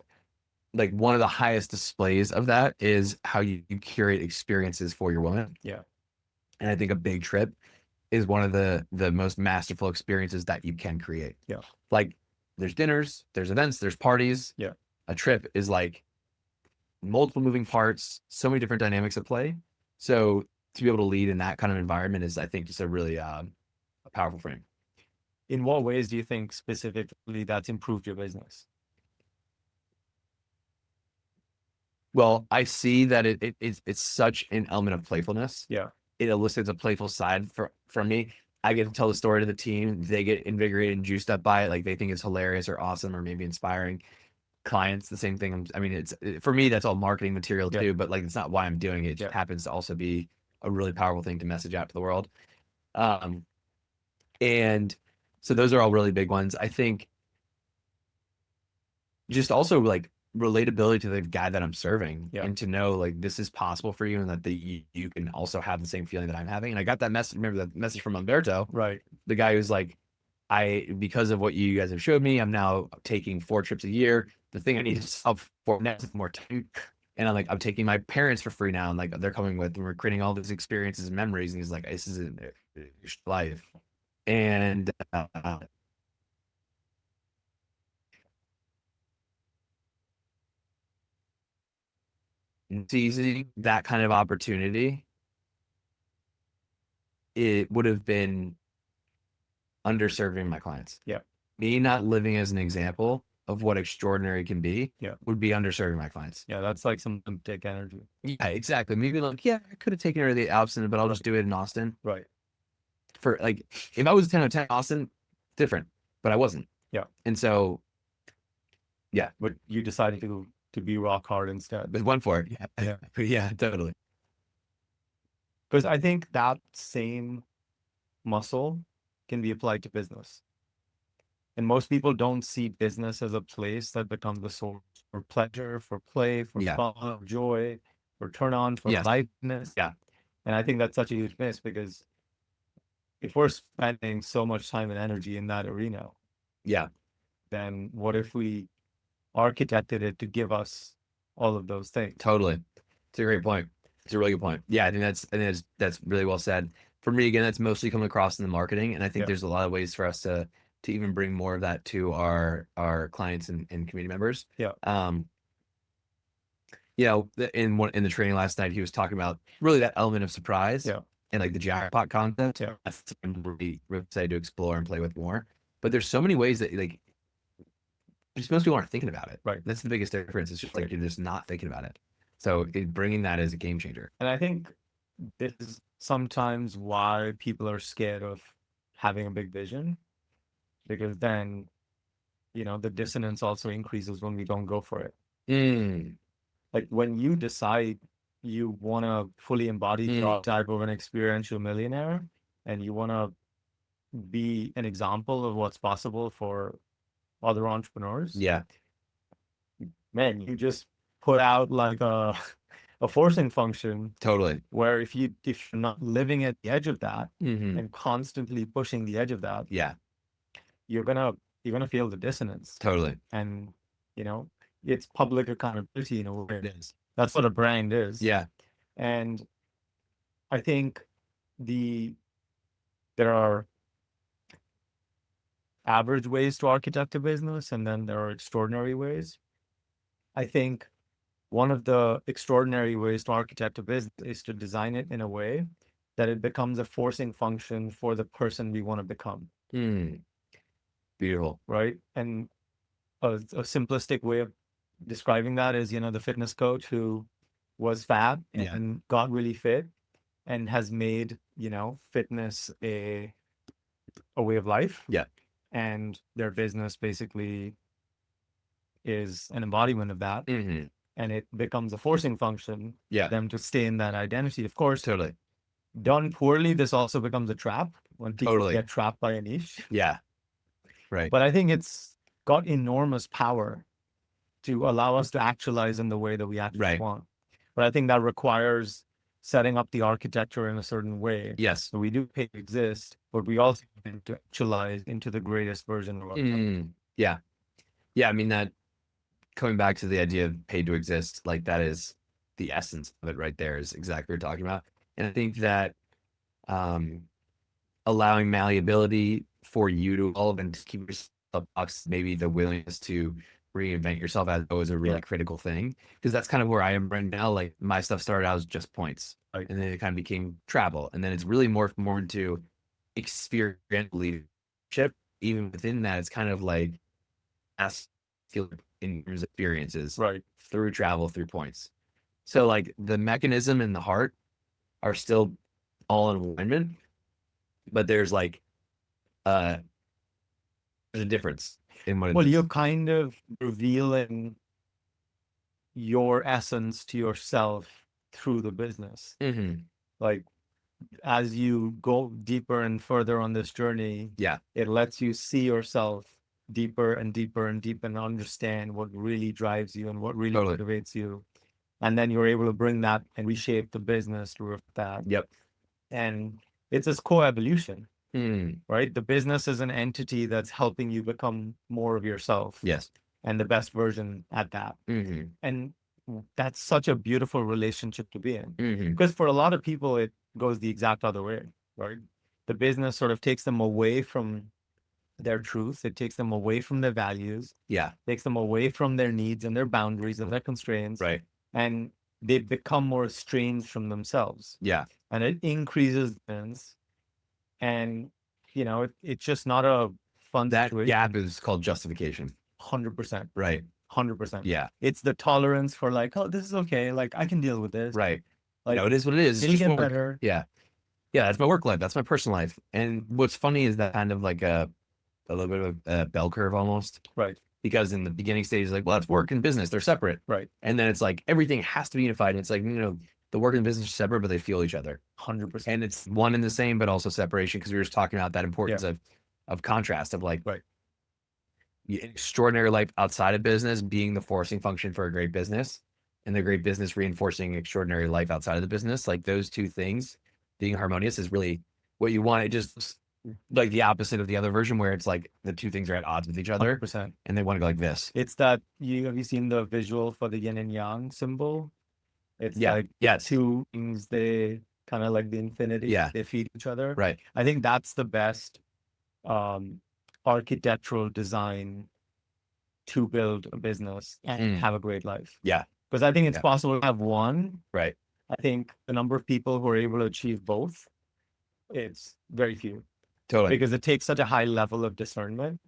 like one of the highest displays of that is how you curate experiences for your woman. Yeah. And I think a big trip is one of the most masterful experiences that you can create. Yeah. Like there's dinners, there's events, there's parties. Yeah. A trip is like multiple moving parts, so many different dynamics at play. So to be able to lead in that kind of environment is, I think, just a really a powerful frame. In what ways do you think specifically that's improved your business? Well, I see that it's such an element of playfulness. Yeah. It elicits a playful side from me. I get to tell the story to the team. They get invigorated and juiced up by it. Like they think it's hilarious or awesome or maybe inspiring. Clients, the same thing. I mean, for me, that's all marketing material too, but like, it's not why I'm doing it. It just happens to also be a really powerful thing to message out to the world. And so those are all really big ones. I think just also like relatability to the guy that I'm serving and to know like this is possible for you and that you can also have the same feeling that I'm having. And I got that message. Remember that message from Umberto, right? The guy who's like, because of what you guys have showed me, I'm now taking 4 trips a year. The thing I need to solve for next is more time. And I'm taking my parents for free now. And like, they're coming with, and we're creating all these experiences and memories. And he's like, this is life. And seizing that kind of opportunity, it would have been underserving my clients. Yeah. Me not living as an example of what extraordinary can be Yeah. would be underserving my clients. Yeah. That's like some big energy. Yeah, exactly. Maybe like, yeah, I could have taken her to the Alps, but I'll just do it in Austin. Right. For like, if I was 10 out of 10 Austin, different, but I wasn't. Yeah. And so, yeah, But you decided to be rock hard instead. but one for it. Yeah. Yeah. Yeah, totally. Because I think that same muscle can be applied to business. And most people don't see business as a place that becomes a source for pleasure, for play, for Yeah. fun, for joy, for turn on, for Yes. lightness. Yeah. And I think that's such a huge miss because if we're spending so much time and energy in that arena, Yeah. then what if we architected it to give us all of those things? Totally. It's a great point. It's a really good point. Yeah, I think that's really well said. For me, again, that's mostly coming across in the marketing, and I think Yeah. there's a lot of ways for us to even bring more of that to our clients and community members. Yeah. In the training last night, he was talking about really that element of surprise Yeah. and like the jackpot concept. Yeah. That's something I'm really excited to explore and play with more. But there's so many ways that like just most people aren't thinking about it. Right. That's the biggest difference. It's just like you're just not thinking about it. So bringing that as a game changer. And I think this is sometimes why people are scared of having a big vision, because then, the dissonance also increases when we don't go for it. Mm, Like when you decide you want to fully embody the archetype of an experiential millionaire and you want to be an example of what's possible for other entrepreneurs, yeah, man, you just put out like a forcing function totally. where if you're not living at the edge of that Hmm. and constantly pushing the edge of that, Yeah, you're gonna feel the dissonance. totally. And you know, it's public accountability in a way it is. That's what a brand is. Yeah. And I think there are average ways to architect a business, and then there are extraordinary ways. I think one of the extraordinary ways to architect a business is to design it in a way that it becomes a forcing function for the person we want to become, Mm, beautiful. right? And a simplistic way of describing that is, the fitness coach who was fat Yeah. and got really fit and has made, fitness a way of life. Yeah. And their business basically is an embodiment of that. Hmm. And it becomes a forcing function Yeah. for them to stay in that identity. Of course, Totally. done poorly, this also becomes a trap when people Totally. get trapped by a niche. Yeah. Right. But I think it's got enormous power to allow us to actualize in the way that we actually want. But I think that requires setting up the architecture in a certain way. Yes. So we do pay to exist, but we also need to actualize into the greatest version of ourselves. Yeah. Yeah. I mean, that coming back to the idea of paid to exist, like that is the essence of it right there, is exactly what you're talking about. And I think that um, allowing malleability for you to evolve and to keep yourself box, maybe the willingness to reinvent yourself as always a really critical thing. Because that's kind of where I am right now. Like my stuff started out as just points. Right. And then it kind of became travel. And then it's really morphed more into experiential leadership. Even within that, it's kind of like in your experiences Right. through travel, through points. So like the mechanism and the heart are still all in alignment, but there's like there's a difference in what it Well, is. you're kind of revealing your essence to yourself through the business. Mhm. Like as you go deeper and further on this journey, Yeah. it lets you see yourself deeper and deeper and deeper and understand what really drives you and what really Totally. motivates you. And then you're able to bring that and reshape the business through that. Yep. And it's this co-evolution, Mm. right? The business is an entity that's helping you become more of yourself. Yes. And the best version at that. Mm-hmm. And that's such a beautiful relationship to be in. Mm-hmm. Because for a lot of people, it goes the exact other way, right? the business sort of takes them away from their truth. It takes them away from their values, Yeah. takes them away from their needs and their boundaries and their constraints. Right. And they become more estranged from themselves. Yeah. And it increases defense. And, it's just not a fun That situation. gap is called justification. 100%. Right. 100%. Yeah. It's the tolerance for like, oh, this is okay. Like, I can deal with this. Right. Like, it is what it is. It's it'll just get work. better. Yeah. Yeah. That's my work life. That's my personal life. And what's funny is that kind of like a little bit of a bell curve almost. Right. Because in the beginning stages, like, well, it's work and business. They're separate. Right. And then it's like everything has to be unified. And it's like, the work and business are separate, but they feel each other. 100%. And it's one and the same, but also separation. Because we were just talking about that importance of contrast of like Right. extraordinary life outside of business being the forcing function for a great business, and the great business reinforcing extraordinary life outside of the business. Like those two things being harmonious is really what you want. It just like the opposite of the other version where it's like the two things are at odds with each other 100%. and they want to go like this. It's that have you seen the visual for the yin and yang symbol? It's like yes. two things, they kind of like the infinity. Yeah. They feed each other. Right. I think that's the best architectural design to build a business and have a great life. Yeah. Because I think it's possible to have one. Right. I think the number of people who are able to achieve both, it's very few. Totally. Because it takes such a high level of discernment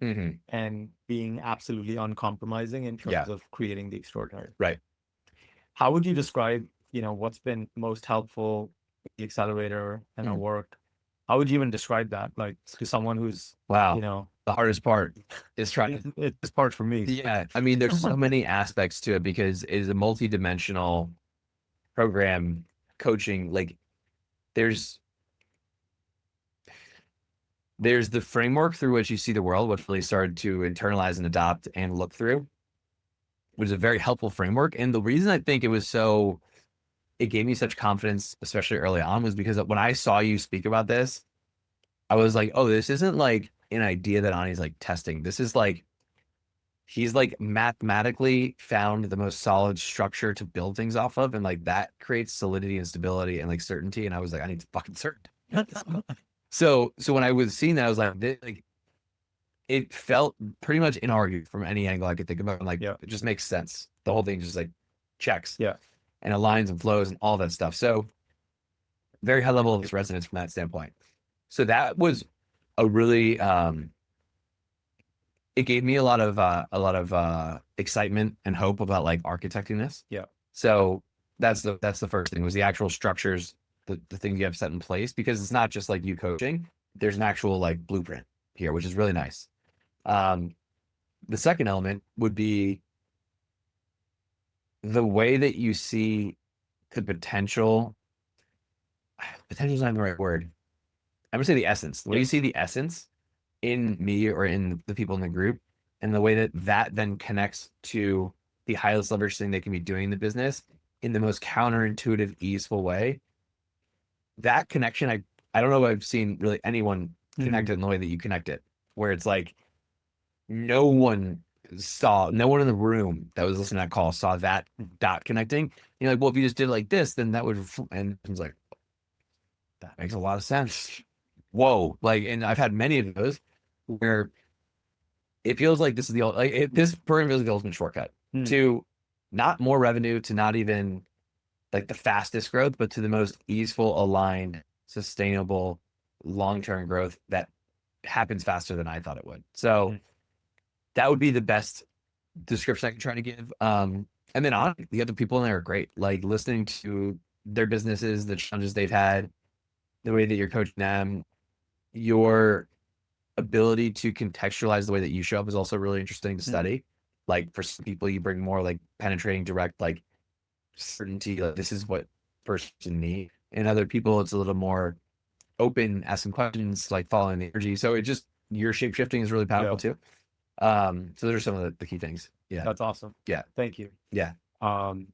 and being absolutely uncompromising in terms of creating the extraordinary. Right. How would you describe, what's been most helpful with the accelerator and our work? How would you even describe that, like to someone who's, the hardest part is trying. It's part for me. Yeah. I mean, there's so many aspects to it because it is a multi-dimensional program coaching. Like there's the framework through which you see the world, which really started to internalize and adopt and look through, which is a very helpful framework. And the reason I think it gave me such confidence, especially early on, was because when I saw you speak about this, I was like, oh, this isn't like an idea that Ani's like testing. This is like, he's like mathematically found the most solid structure to build things off of. And like that creates solidity and stability and like certainty. And I was like, I need fucking certainty. So when I was seeing that, I was like, it felt pretty much inarguable from any angle I could think about. Like, it just makes sense. The whole thing just like checks, and aligns and flows and all that stuff. So very high level of resonance from that standpoint. So that was a really, it gave me a lot of excitement and hope about like architecting this. Yeah. So that's the first thing, was the actual structures, the things you have set in place, because it's not just like you coaching. There's an actual like blueprint here, which is really nice. The second element would be the way that you see the potential. Potential is not the right word. I'm gonna say the essence. The way you see the essence in me or in the people in the group, and the way that then connects to the highest leverage thing they can be doing in the business in the most counterintuitive, easeful way. That connection, I don't know if I've seen really anyone connect it in the way that you connect it, where it's like no one in the room that was listening to that call saw that dot connecting. You're like, well, if you just did it like this, then that would, and it's like, that makes a lot of sense. Whoa. Like, and I've had many of those where it feels like this is this program feels like the ultimate shortcut to not more revenue, to not even like the fastest growth, but to the most easeful, aligned, sustainable, long-term growth that happens faster than I thought it would. So that would be the best description I can try to give. And then the other people in there are great. Like listening to their businesses, the challenges they've had, the way that you're coaching them, your ability to contextualize the way that you show up is also really interesting to study. Like for some people, you bring more like penetrating, direct, like certainty, like this is what person need. And other people, it's a little more open, asking questions, like following the energy. So it just, your shape shifting is really powerful too. So those are some of the key things. Yeah. That's awesome. Yeah. Thank you. Yeah. Like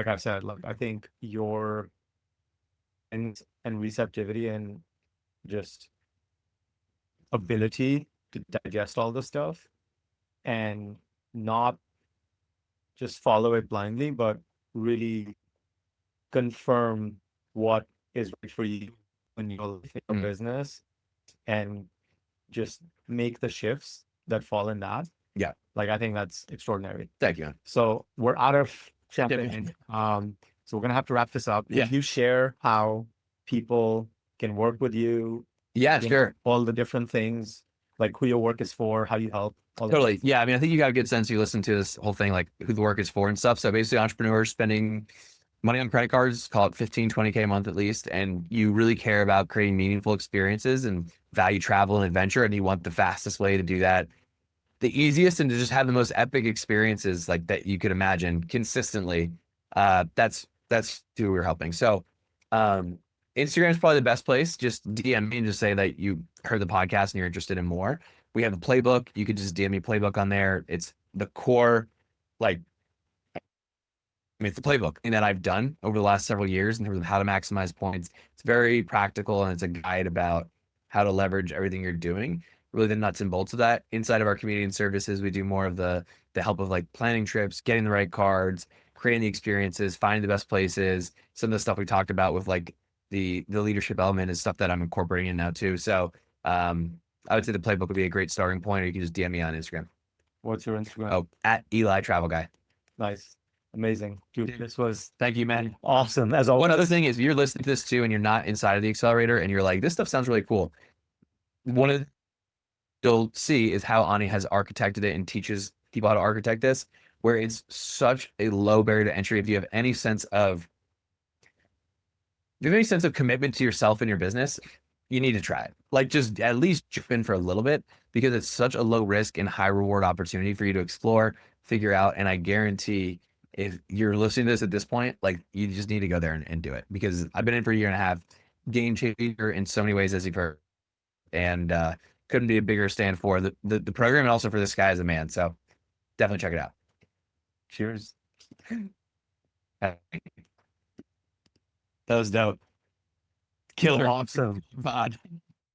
I've said, look, I think your and receptivity and just ability to digest all this stuff and not just follow it blindly, but really confirm what is right for you in your life, in your Mm. business, and just make the shifts that fall in that. Yeah. Like, I think that's extraordinary. Thank you, man. So we're out of Yeah. champagne. So we're gonna have to wrap this up. Yeah. Can you share how people can work with you? Yeah, sure. All the different things, like who your work is for, how you help, all that. Totally. Yeah. I mean, I think you got a good sense. You listen to this whole thing, like who the work is for and stuff. So basically, entrepreneurs spending money on credit cards, call it 15, 20K a month at least. And you really care about creating meaningful experiences and value travel and adventure. And you want the fastest way to do that, the easiest, and to just have the most epic experiences like that you could imagine consistently. That's who we're helping. So Instagram is probably the best place. Just DM me and just say that you heard the podcast and you're interested in more. We have the playbook. You could just DM me playbook on there. It's the core, like, I mean, it's the playbook and that I've done over the last several years in terms of how to maximize points. It's very practical and it's a guide about how to leverage everything you're doing. Really, the nuts and bolts of that. Inside of our community and services, we do more of the help of like planning trips, getting the right cards, creating the experiences, finding the best places. Some of the stuff we talked about with like the leadership element is stuff that I'm incorporating in now too. So I would say the playbook would be a great starting point, or you can just DM me on Instagram. What's your Instagram? Oh, at Eli Travel Guy. Nice. Amazing. Dude, this was Thank you, man. awesome. As always. One other thing is, if you're listening to this too, and you're not inside of the accelerator, and you're like, this stuff sounds really cool. One of the you'll see is how Ani has architected it and teaches people how to architect this, where it's such a low barrier to entry. If you have any sense of, if you have any sense of commitment to yourself and your business, you need to try it. Like, just at least jump in for a little bit, because it's such a low risk and high reward opportunity for you to explore, figure out. And I guarantee, if you're listening to this at this point, like, you just need to go there and do it, because I've been in for a year and a half, game changer in so many ways, as you've heard. And couldn't be a bigger stand for the program, and also for this guy as a man. So definitely check it out. Cheers. That was dope. Killer. Awesome. Bod.